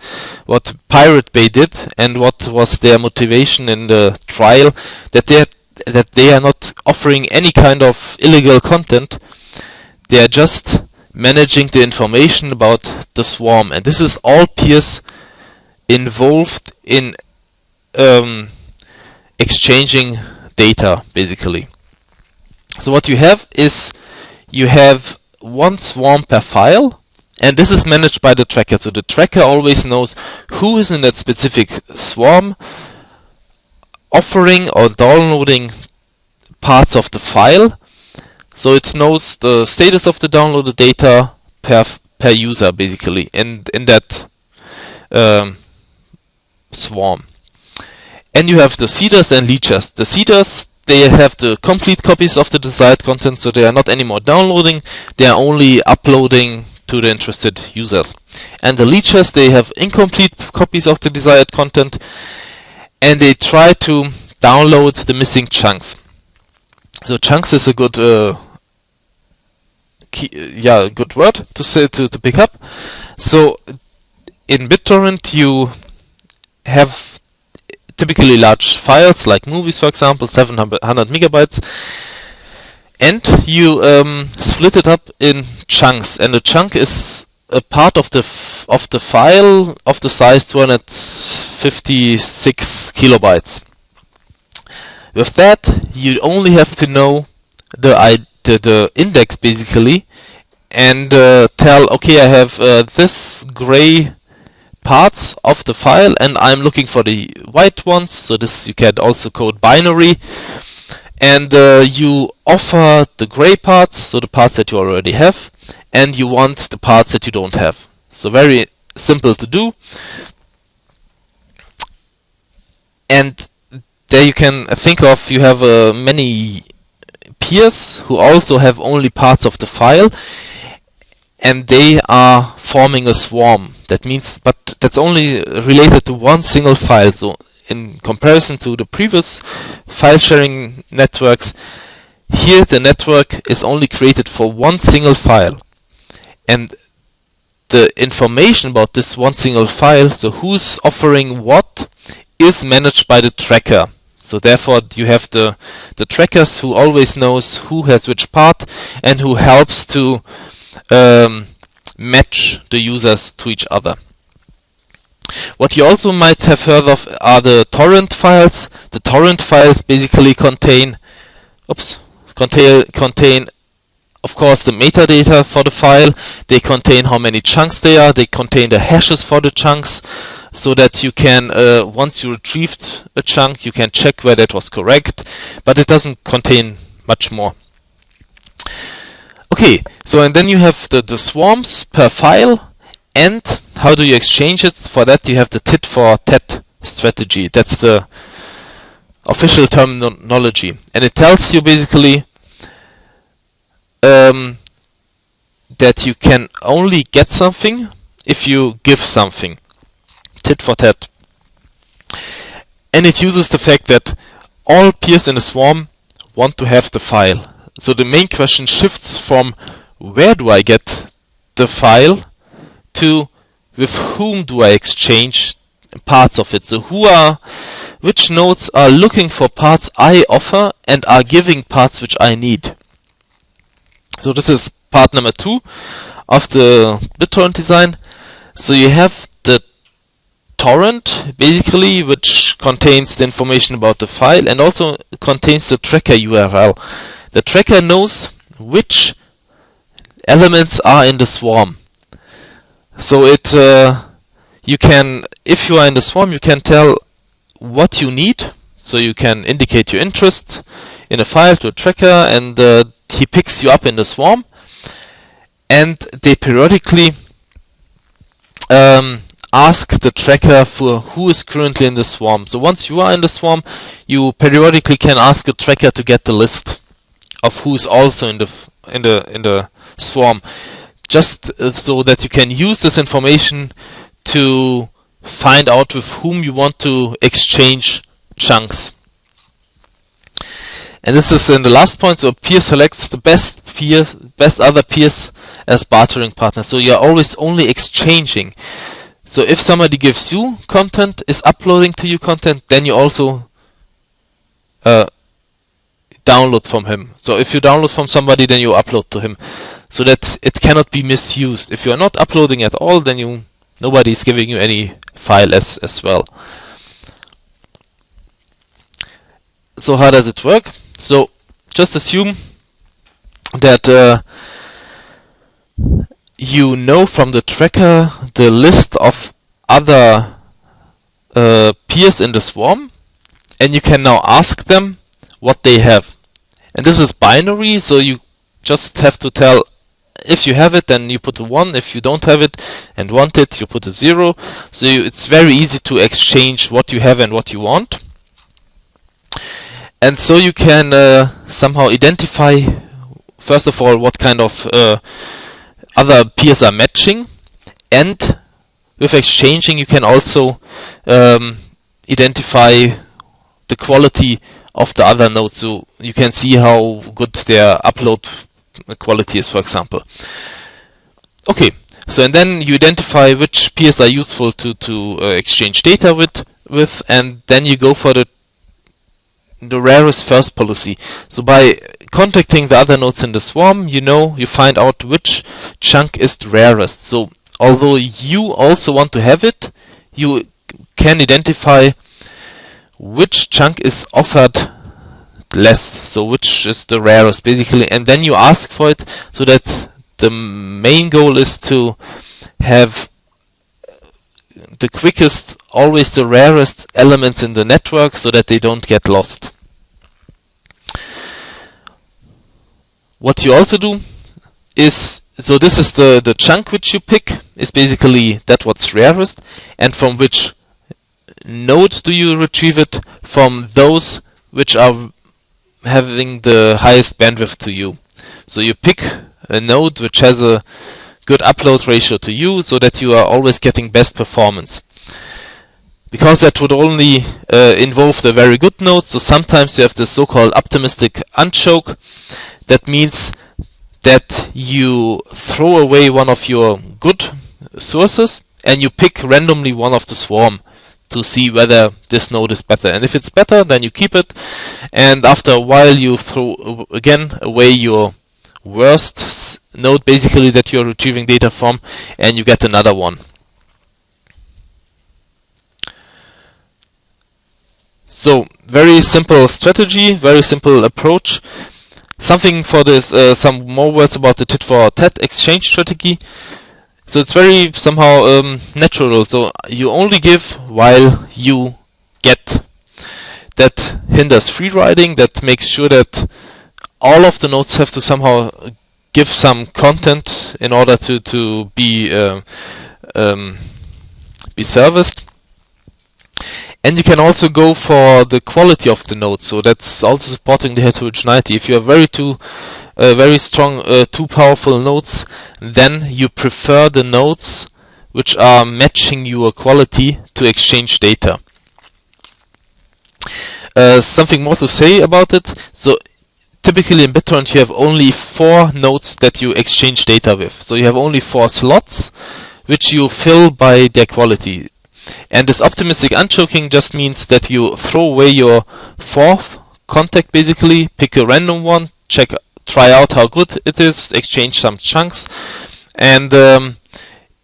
what Pirate Bay did and what was their motivation in the trial, that they are not offering any kind of illegal content. They are just managing the information about the swarm, and this is all peers involved in exchanging data basically. So what you have is you have one swarm per file, and this is managed by the tracker. So the tracker always knows who is in that specific swarm, offering or downloading parts of the file. So it knows the status of the downloaded data per user basically in that swarm. And you have the seeders and leechers. The seeders, they have the complete copies of the desired content, so they are not anymore downloading, they are only uploading to the interested users. And the leechers, they have incomplete copies of the desired content, and they try to download the missing chunks. So chunks is a good good word to say to pick up. So in BitTorrent you have typically large files like movies, for example, 700 megabytes, and you split it up in chunks, and a chunk is a part of the file of the size 256 kilobytes. With that, you only have to know the index basically, and tell, okay, I have this gray parts of the file, and I'm looking for the white ones. So this you can also code binary, and you offer the gray parts, so the parts that you already have, and you want the parts that you don't have. So very simple to do. And there you can think of, you have many peers who also have only parts of the file, and they are forming a swarm. That means, but that's only related to one single file. So in comparison to the previous file sharing networks, here the network is only created for one single file. And the information about this one single file, so who's offering what, is managed by the tracker. So therefore you have the trackers who always knows who has which part and who helps to match the users to each other. What you also might have heard of are the torrent files. The torrent files basically contain of course the metadata for the file. They contain how many chunks they are. They contain the hashes for the chunks, so that you can once you retrieved a chunk, you can check whether it was correct, but it doesn't contain much more. Okay, so and then you have the swarms per file, and how do you exchange it? For that you have the tit for tat strategy. That's the official terminology, and it tells you basically that you can only get something if you give something. Tit for tat. And it uses the fact that all peers in the swarm want to have the file. So the main question shifts from where do I get the file to with whom do I exchange parts of it. So which nodes are looking for parts I offer and are giving parts which I need. So this is part number 2 of the BitTorrent design. So you have the torrent basically, which contains the information about the file and also contains the tracker URL. The tracker knows which elements are in the swarm. So you can, if you are in the swarm, you can tell what you need So you can indicate your interest in a file to a tracker, and he picks you up in the swarm, and they periodically ask the tracker for who is currently in the swarm. So once you are in the swarm, you periodically can ask the tracker to get the list of who is also in the swarm, just so that you can use this information to find out with whom you want to exchange chunks. And this is in the last point. So a peer selects the best other peers as bartering partners. So you're always only exchanging. So if somebody gives you content, is uploading to you content, then you also download from him. So if you download from somebody, then you upload to him, so that it cannot be misused. If you are not uploading at all, then nobody is giving you any file as well. So how does it work? So just assume that you know from the tracker the list of other peers in the swarm, and you can now ask them what they have. And this is binary, so you just have to tell, if you have it, then you put a 1. If you don't have it and want it, you put a 0. So it's very easy to exchange what you have and what you want. And so you can somehow identify, first of all, what kind of other peers are matching, and with exchanging you can also identify the quality of the other nodes, so you can see how good their upload quality is, for example. Okay, so and then you identify which peers are useful to exchange data with, and then you go for the rarest first policy. So by contacting the other nodes in the swarm, you find out which chunk is the rarest. So although you also want to have it, you can identify which chunk is offered less, so which is the rarest basically, and then you ask for it, so that the main goal is to have the quickest, always the rarest elements in the network, so that they don't get lost. What you also do is, so this is the chunk which you pick, is basically that what's rarest, and from which node do you retrieve it? From those which are having the highest bandwidth to you. So you pick a node which has a good upload ratio to you, so that you are always getting best performance. Because that would only involve the very good nodes, so sometimes you have this so-called optimistic unchoke. That means that you throw away one of your good sources and you pick randomly one of the swarm to see whether this node is better. And if it's better, then you keep it, and after a while you throw again away your worst node, basically, that you're retrieving data from, and you get another one. So very simple strategy, very simple approach. Something for this, some more words about the tit for tat exchange strategy. So it's very somehow natural. So you only give while you get. That hinders free riding. That makes sure that all of the nodes have to somehow give some content in order to be serviced. And you can also go for the quality of the node. So that's also supporting the heterogeneity. If you have very strong, too powerful nodes, then you prefer the nodes which are matching your quality to exchange data. Something more to say about it. So typically in BitTorrent you have only 4 nodes that you exchange data with. So you have only 4 slots which you fill by their quality. And this optimistic unchoking just means that you throw away your 4th contact, basically, pick a random one, try out how good it is, exchange some chunks, and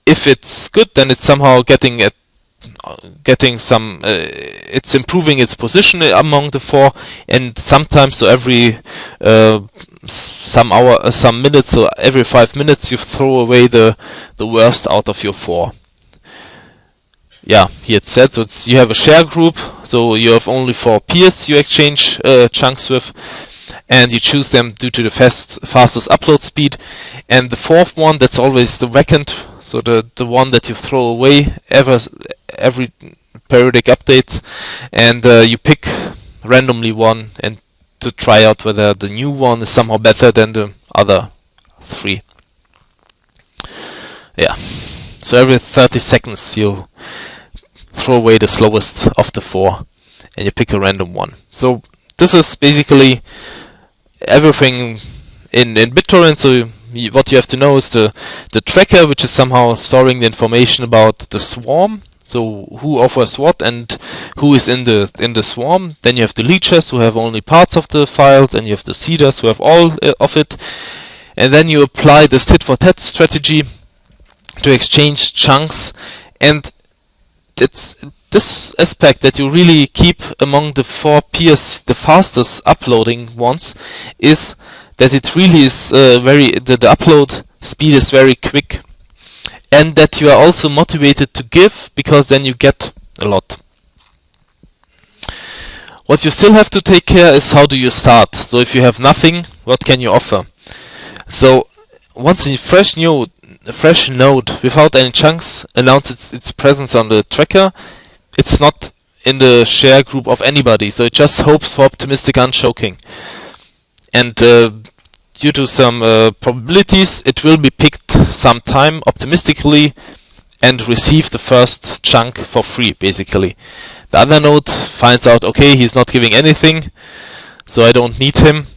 if it's good, then it's somehow getting some, it's improving its position among the 4, and sometimes, so every some minutes, so every 5 minutes, you throw away the worst out of your 4. yeah, here it's said. So you have a share group. So you have only 4 peers you exchange chunks with, and you choose them due to the fastest upload speed. And the 4th one, that's always the vacant. So the one that you throw away every periodic updates, and you pick randomly one and to try out whether the new one is somehow better than the other 3. Yeah. So every 30 seconds you throw away the slowest of the 4 and you pick a random one. So this is basically everything in BitTorrent. So what you have to know is the tracker, which is somehow storing the information about the swarm. So who offers what and who is in the swarm. Then you have the leechers who have only parts of the files, and you have the seeders who have all of it. And then you apply this tit-for-tat strategy to exchange chunks, and it's this aspect that you really keep among the 4 peers, the fastest uploading ones, is that it really is the upload speed is very quick, and that you are also motivated to give, because then you get a lot. What you still have to take care is how do you start. So if you have nothing, what can you offer? So once a fresh node without any chunks announces its presence on the tracker, it's not in the share group of anybody, so it just hopes for optimistic unchoking. And due to some probabilities, it will be picked sometime optimistically and receive the first chunk for free, basically. The other node finds out, okay, he's not giving anything, so I don't need him,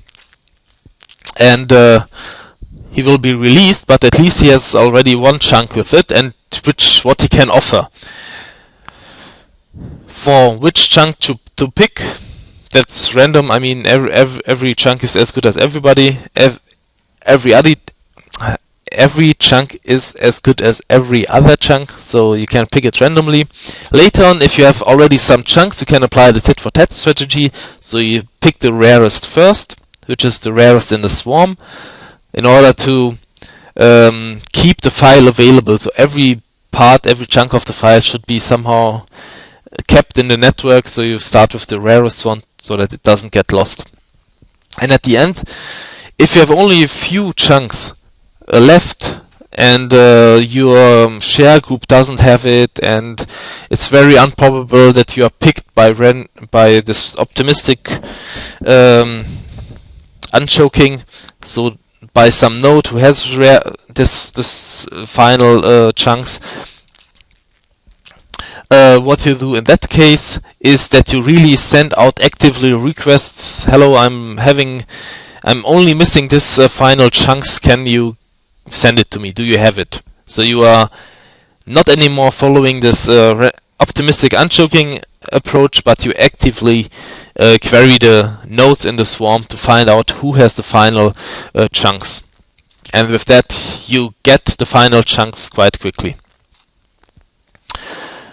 and he will be released, but at least he has already 1 chunk with it, and what he can offer. For which chunk to pick, that's random. I mean, every chunk is as good as everybody. Every chunk is as good as every other chunk, so you can pick it randomly. Later on, if you have already some chunks, you can apply the tit-for-tat strategy. So you pick the rarest first, which is the rarest in the swarm, in order to keep the file available. So every chunk of the file should be somehow kept in the network, so you start with the rarest one so that it doesn't get lost. And at the end, if you have only a few chunks left and your share group doesn't have it, and it's very improbable that you are picked by this optimistic unchoking, so by some node who has this final chunks. What you do in that case is that you really send out actively requests. Hello, I'm only missing this final chunks. Can you send it to me? Do you have it? So you are not anymore following this optimistic unchoking approach, but you actively query the nodes in the swarm to find out who has the final chunks. And with that, you get the final chunks quite quickly.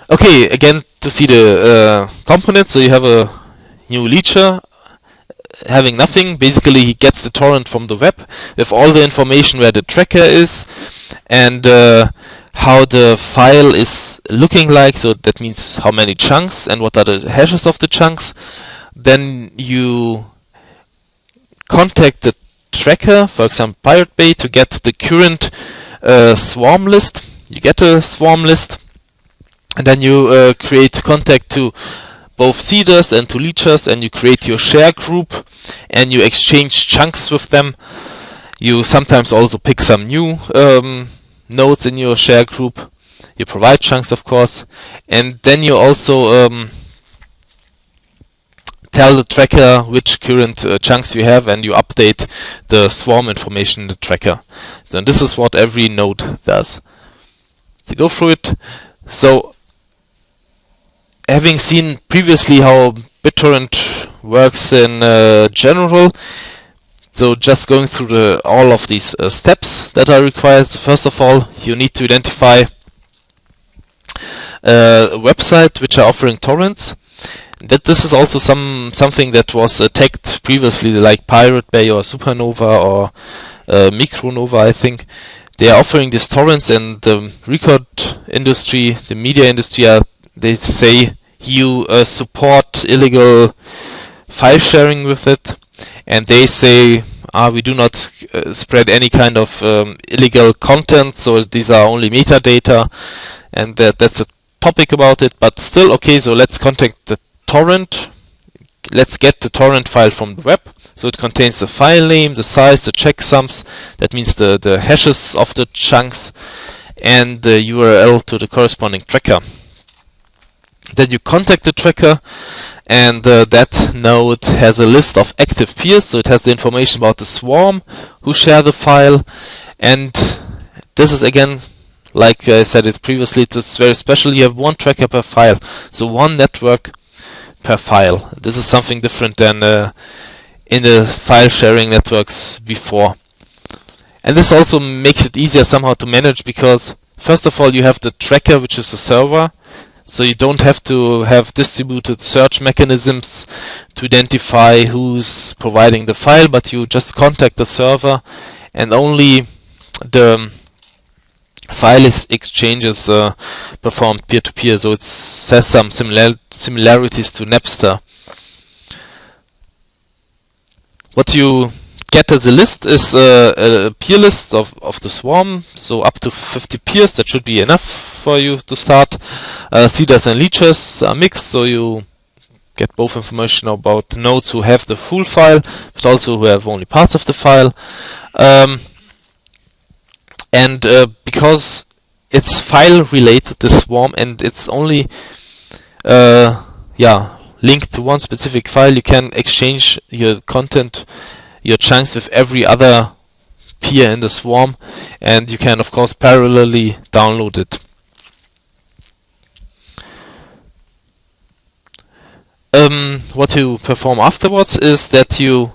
Okay, again, to see the components, so you have a new leecher having nothing. Basically, he gets the torrent from the web with all the information where the tracker is and how the file is looking like, so that means how many chunks and what are the hashes of the chunks. Then you contact the tracker, for example PeerlD, to get the current swarm list. You get a swarm list, and then you create contact to both seeders and to leechers, and you create your share group and you exchange chunks with them. You sometimes also pick some new nodes in your share group. You provide chunks, of course, and then you also tell the tracker which current chunks you have, and you update the swarm information in the tracker. So this is what every node does. To go through it, so having seen previously how BitTorrent works in general, so just going through all of these steps that are required. So first of all, you need to identify a website which are offering torrents. That this is also something that was attacked previously, like PeerlD or Supernova or Micronova, I think. They are offering these torrents, and the record industry, the media industry, are they say you support illegal file sharing with it, and they say we do not spread any kind of illegal content, so these are only metadata, and that's a topic about it. But still, okay, so let's contact the torrent. Let's get the torrent file from the web. So it contains the file name, the size, the checksums, that means the hashes of the chunks, and the URL to the corresponding tracker. Then you contact the tracker, and that node has a list of active peers, so it has the information about the swarm who share the file. And this is, again, like I said it previously, it's very special. You have one tracker per file, so one network per file. This is something different than in the file sharing networks before. And this also makes it easier somehow to manage, because first of all you have the tracker, which is the server, so you don't have to have distributed search mechanisms to identify who's providing the file, but you just contact the server, and only the file exchanges performed peer-to-peer, so it has some similarities to Napster. What you get as a list is a peer list of the swarm, so up to 50 peers. That should be enough for you to start. Seeders and leechers are mixed, so you get both information about nodes who have the full file, but also who have only parts of the file. And because it's file related, the swarm, and it's only linked to one specific file, you can exchange your content, your chunks, with every other peer in the swarm, and you can of course parallelly download it. What you perform afterwards is that you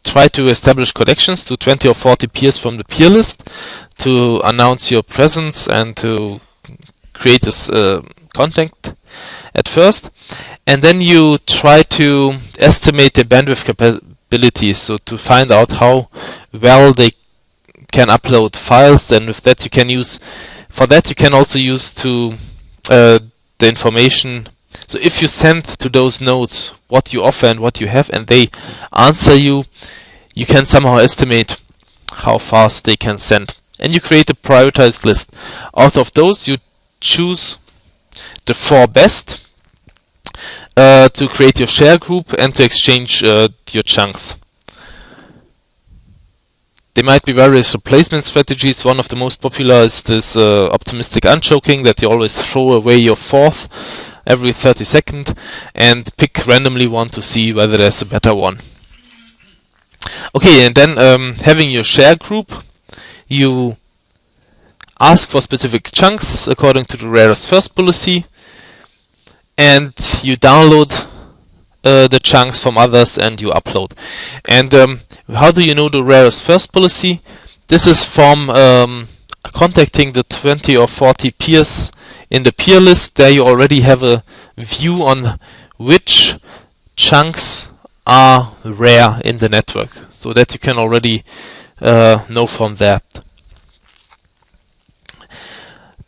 try to establish connections to 20 or 40 peers from the peer list to announce your presence and to create this contact at first. And then you try to estimate the bandwidth capabilities, so to find out how well they can upload files. And with that you can use, for that you can also use to the information. So if you send to those nodes what you offer and what you have, and they answer you, you can somehow estimate how fast they can send. And you create a prioritized list. Out of those you choose the 4 best to create your share group and to exchange your chunks. There might be various replacement strategies. One of the most popular is this optimistic unchoking, that you always throw away your 4th every 30 seconds and pick randomly one to see whether there's a better one. Okay, and then having your share group, you ask for specific chunks according to the rarest first policy, and you download the chunks from others and you upload. And how do you know the rarest first policy? This is from contacting the 20 or 40 peers in the peer list. There you already have a view on which chunks are rare in the network, so that you can already know from that.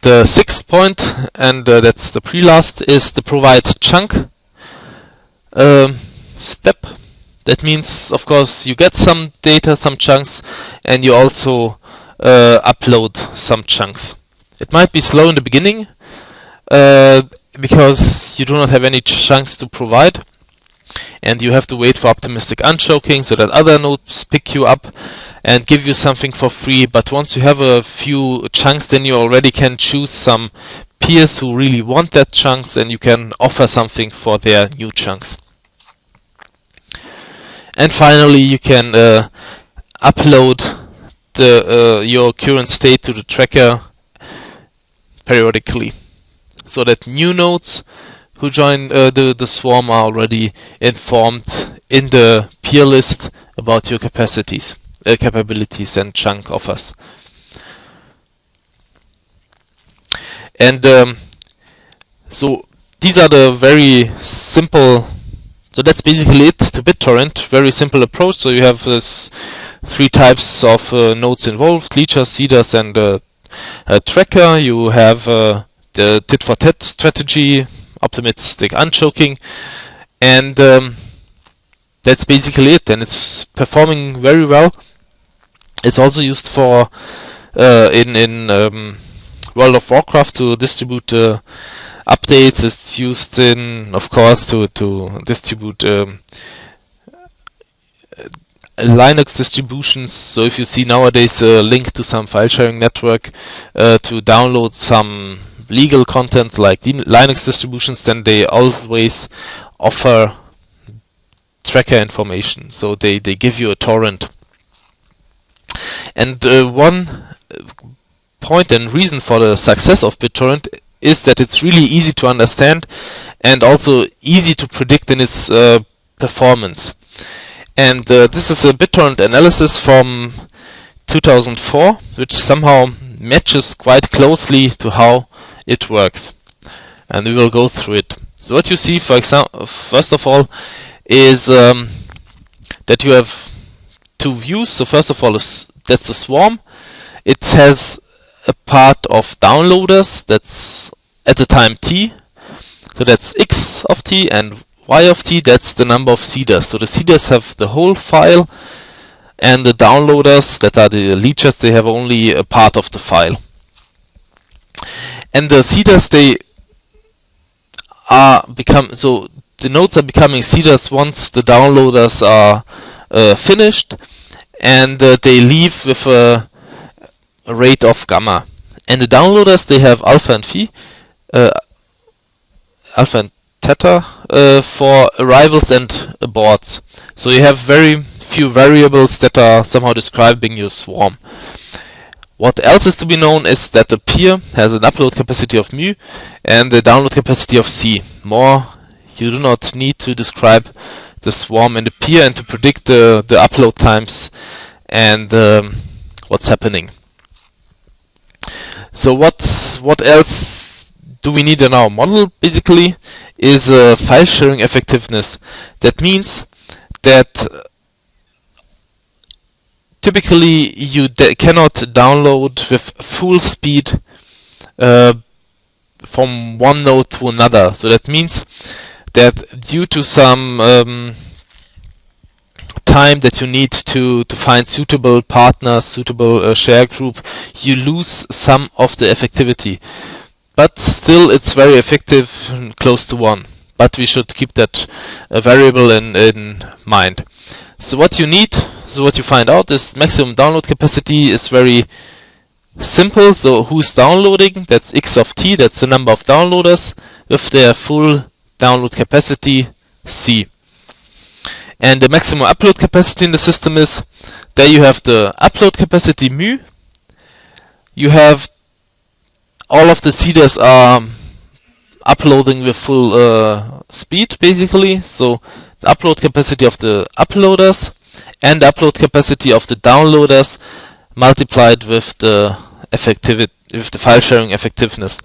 The 6th point, and that's the pre-last, is the provide chunk step. That means, of course, you get some data, some chunks, and you also upload some chunks. It might be slow in the beginning because you do not have any chunks to provide, and you have to wait for optimistic unchoking so that other nodes pick you up and give you something for free. But once you have a few chunks, then you already can choose some peers who really want that chunks, and you can offer something for their new chunks. And finally, you can upload your current state to the tracker periodically, so that new nodes who join the swarm are already informed in the peer list about your capabilities and chunk offers. And so these are the very simple. So that's basically it to BitTorrent. Very simple approach. So you have this 3 types of nodes involved: leechers, seeders, and a tracker. You have the tit-for-tat strategy optimistic unchoking, and that's basically it. And it's performing very well. It's also used for in World of Warcraft to distribute updates. It's used in, of course, to distribute Linux distributions. So if you see nowadays a link to some file sharing network to download some legal content like Linux distributions, then they always offer tracker information. So they give you a torrent. And one point and reason for the success of BitTorrent is that it's really easy to understand and also easy to predict in its performance. And this is a BitTorrent analysis from 2004, which somehow matches quite closely to how it works. And we will go through it. So what you see, for example, first of all, is that you have two views. So first of all, that's the swarm. It has a part of downloaders that's at the time t. So that's x of t, and y of t, that's the number of seeders. So the seeders have the whole file, and the downloaders, that are the leechers, they have only a part of the file. And the seeders, they are so the nodes are becoming seeders once the downloaders are finished, and they leave with a rate of gamma. And the downloaders, they have alpha and phi, alpha and theta for arrivals and aborts. So you have very few variables that are somehow describing your swarm. What else is to be known is that the peer has an upload capacity of mu and the download capacity of c. More you do not need to describe the swarm and the peer and to predict the upload times and what's happening. So what else do we need in our model? Basically is file sharing effectiveness. That means that typically you cannot download with full speed from one node to another. So that means that due to some time that you need to find suitable partners, suitable share group, you lose some of the effectivity. But still it's very effective, close to 1. But we should keep that variable in mind. So what you need, so what you find out is maximum download capacity is very simple. So who's downloading? That's x of t, that's the number of downloaders with their full download capacity c. And the maximum upload capacity in the system is, there you have the upload capacity mu. You have all of the seeders are uploading with full speed, basically. So the upload capacity of the uploaders and the upload capacity of the downloaders multiplied with the effectivity, with the file sharing effectiveness.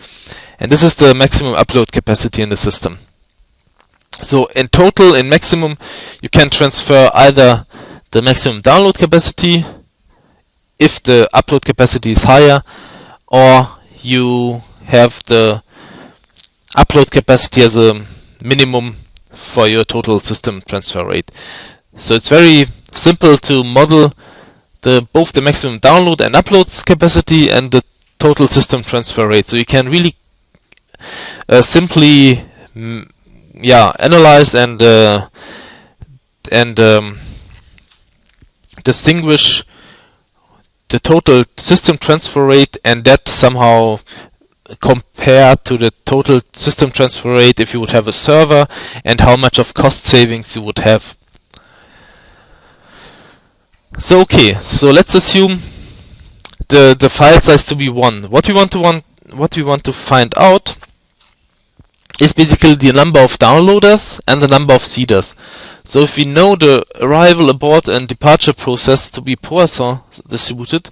And this is the maximum upload capacity in the system. So in total, in maximum, you can transfer either the maximum download capacity if the upload capacity is higher, or you have the upload capacity as a minimum for your total system transfer rate. So it's very simple to model both the maximum download and upload capacity and the total system transfer rate. So you can really simply analyze and distinguish the total system transfer rate, and that somehow compare to the total system transfer rate if you would have a server, and how much of cost savings you would have. So okay, so let's assume the file size to be 1. What we want to find out is basically the number of downloaders and the number of seeders. So if we know the arrival, abort, and departure process to be Poisson distributed,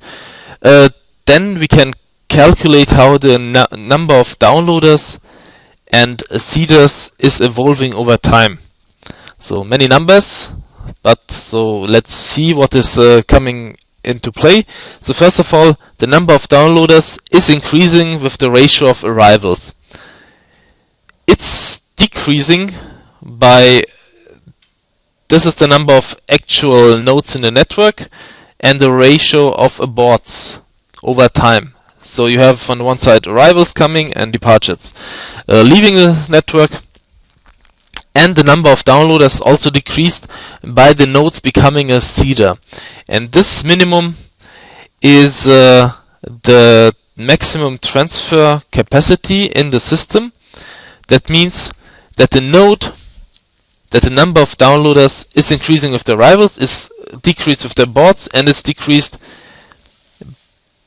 then we can calculate how the number of downloaders and seeders is evolving over time. So many numbers, but so let's see what is coming into play. So first of all, the number of downloaders is increasing with the ratio of arrivals. It's decreasing by, this is the number of actual nodes in the network and the ratio of aborts over time. So you have on one side arrivals coming and departures leaving the network, and the number of downloaders also decreased by the nodes becoming a seeder. And this minimum is the maximum transfer capacity in the system. That means that the number of downloaders is increasing with the arrivals, is decreased with the aborts, and is decreased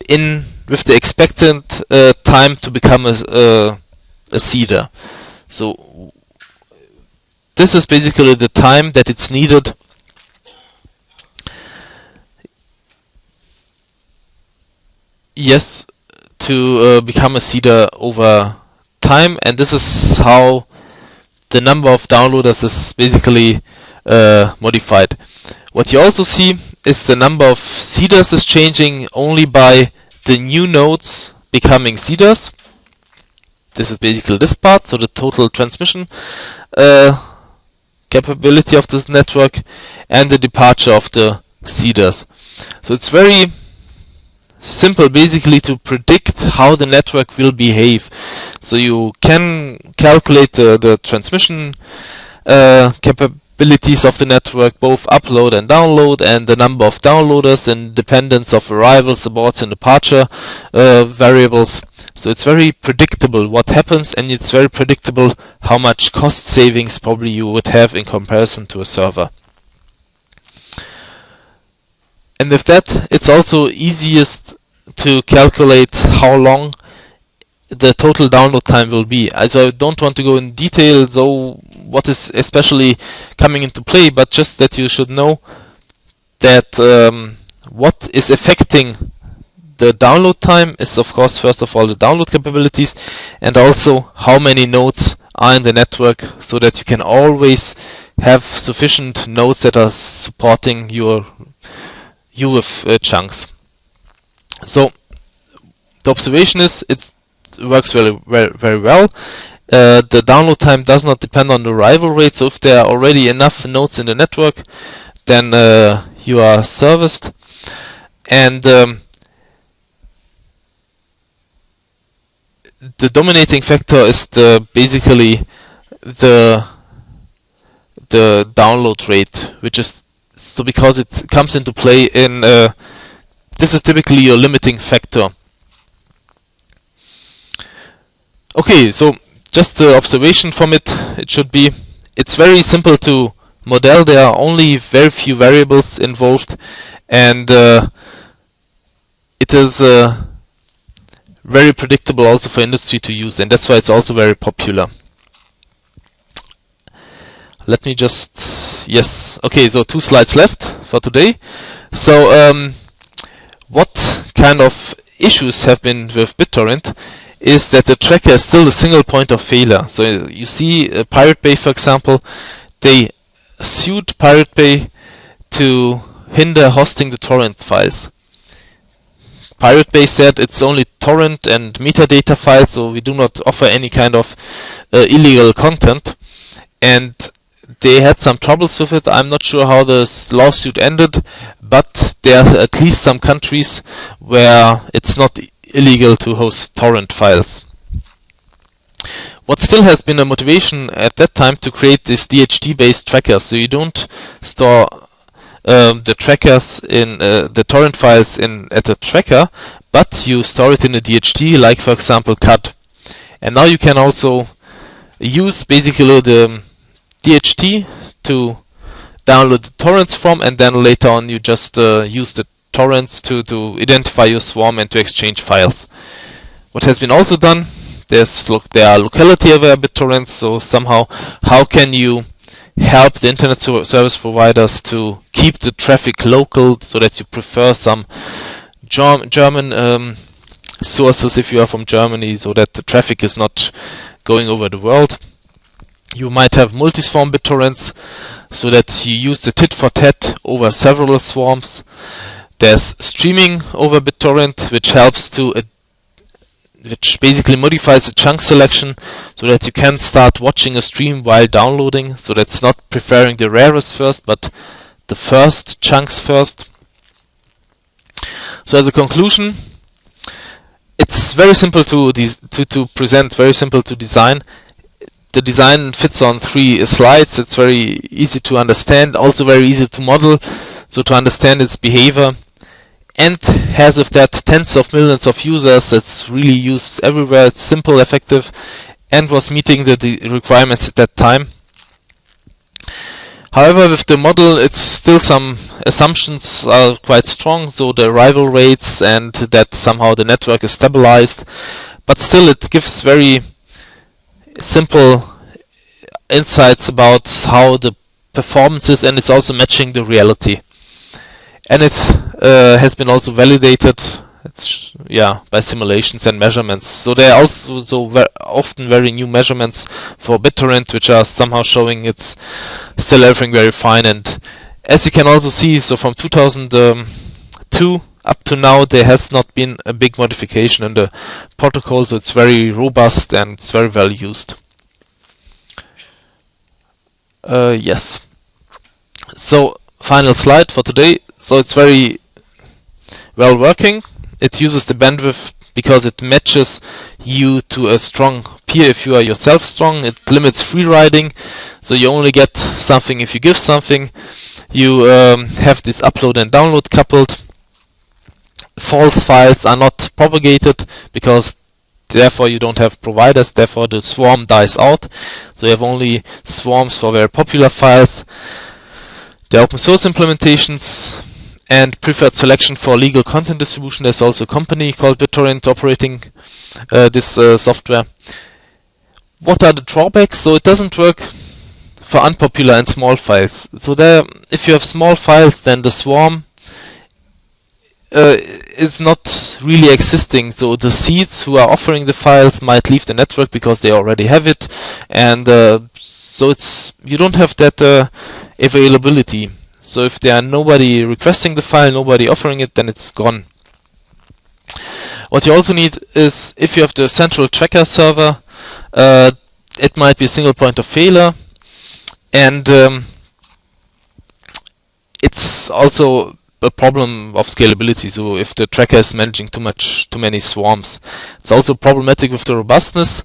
with the expected time to become a seeder. So this is basically the time that it's needed to become a seeder over time, and this is how the number of downloaders is basically modified. What you also see is the number of seeders is changing only by the new nodes becoming seeders. This is basically this part, so the total transmission capability of this network and the departure of the seeders. So it's very simple basically to predict how the network will behave. So you can calculate the transmission capabilities of the network, both upload and download, and the number of downloaders in dependence of arrivals, aborts, and departure variables. So it's very predictable what happens, and it's very predictable how much cost savings probably you would have in comparison to a server. And with that, it's also easiest to calculate how long the total download time will be. Also I don't want to go in detail though what is especially coming into play, but just that you should know that what is affecting the download time is, of course, first of all the download capabilities, and also how many nodes are in the network, so that you can always have sufficient nodes that are supporting you with chunks. So the observation is it works very well. The download time does not depend on the arrival rate, so if there are already enough nodes in the network, then you are serviced. And the dominating factor is basically the download rate, which is so because it comes into play in this is typically your limiting factor. Okay, so just the observation from it should be, it's very simple to model. There are only very few variables involved, and it is very predictable also for industry to use, and that's why it's also very popular. Let me just, yes, okay, so 2 slides left for today. So what kind of issues have been with BitTorrent is that the tracker is still a single point of failure. So you see Pirate Bay, for example, they sued Pirate Bay to hinder hosting the torrent files. Pirate Bay said it's only torrent and metadata files, so we do not offer any kind of illegal content. And they had some troubles with it. I'm not sure how this lawsuit ended, but there are at least some countries where it's not illegal to host torrent files. What still has been a motivation at that time to create this DHT-based trackers. So you don't store the trackers in the torrent files at the tracker, but you store it in a DHT, like for example CAD. And now you can also use basically the DHT to download the torrents from, and then later on you just use the torrents to identify your swarm and to exchange files. What has been also done, there are locality aware BitTorrents, so somehow how can you help the internet service providers to keep the traffic local, so that you prefer some German sources if you are from Germany, so that the traffic is not going over the world. You might have multi-swarm BitTorrents, so that you use the tit for tat over several swarms. There's streaming over BitTorrent, which helps to which basically modifies the chunk selection so that you can start watching a stream while downloading. So that's not preferring the rarest first, but the first chunks first. So as a conclusion, it's very simple to present, very simple to design. The design fits on 3 slides. It's very easy to understand, also very easy to model, so to understand its behavior. And has with that tens of millions of users. It's really used everywhere. It's simple, effective, and was meeting the requirements at that time. However, with the model, it's still some assumptions are quite strong, so the arrival rates and that somehow the network is stabilized. But still, it gives very simple insights about how the performance is, and it's also matching the reality. And it has been also validated, by simulations and measurements. So there are also often very new measurements for BitTorrent, which are somehow showing it's still everything very fine. And as you can also see, so from 2002 up to now, there has not been a big modification in the protocol. So it's very robust and it's very well used. Yes. So final slide for today. So it's very well working. It uses the bandwidth because it matches you to a strong peer if you are yourself strong. It limits free riding, so you only get something if you give something. You have this upload and download coupled. False files are not propagated because therefore you don't have providers, therefore the swarm dies out. So you have only swarms for very popular files. The open source implementations and preferred selection for legal content distribution. There's also a company called BitTorrent operating this software. What are the drawbacks? So it doesn't work for unpopular and small files. So there, if you have small files, then the swarm is not really existing. So the seeds who are offering the files might leave the network because they already have it, and so you don't have that availability. So if there are nobody requesting the file, nobody offering it, then it's gone. What you also need is, if you have the central tracker server, it might be a single point of failure, and it's also a problem of scalability. So if the tracker is managing too many swarms, it's also problematic with the robustness,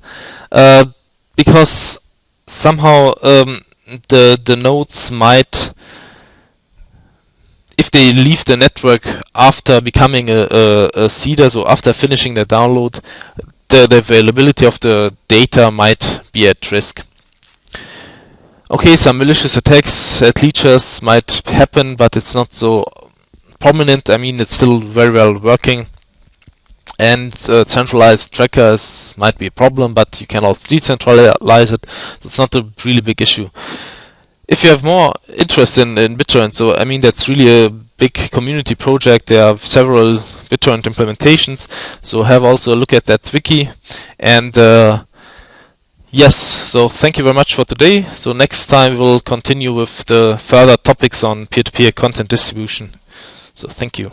because somehow the nodes might, if they leave the network after becoming a seeder, so after finishing the download, the availability of the data might be at risk. Okay, some malicious attacks at leechers might happen, but it's not so prominent. I mean, it's still very well working. And centralized trackers might be a problem, but you can also decentralize it. It's not a really big issue. If you have more interest in BitTorrent, so I mean, that's really a big community project. There are several BitTorrent implementations, so have also a look at that wiki. And yes, so thank you very much for today. So next time we'll continue with the further topics on peer-to-peer content distribution. So thank you.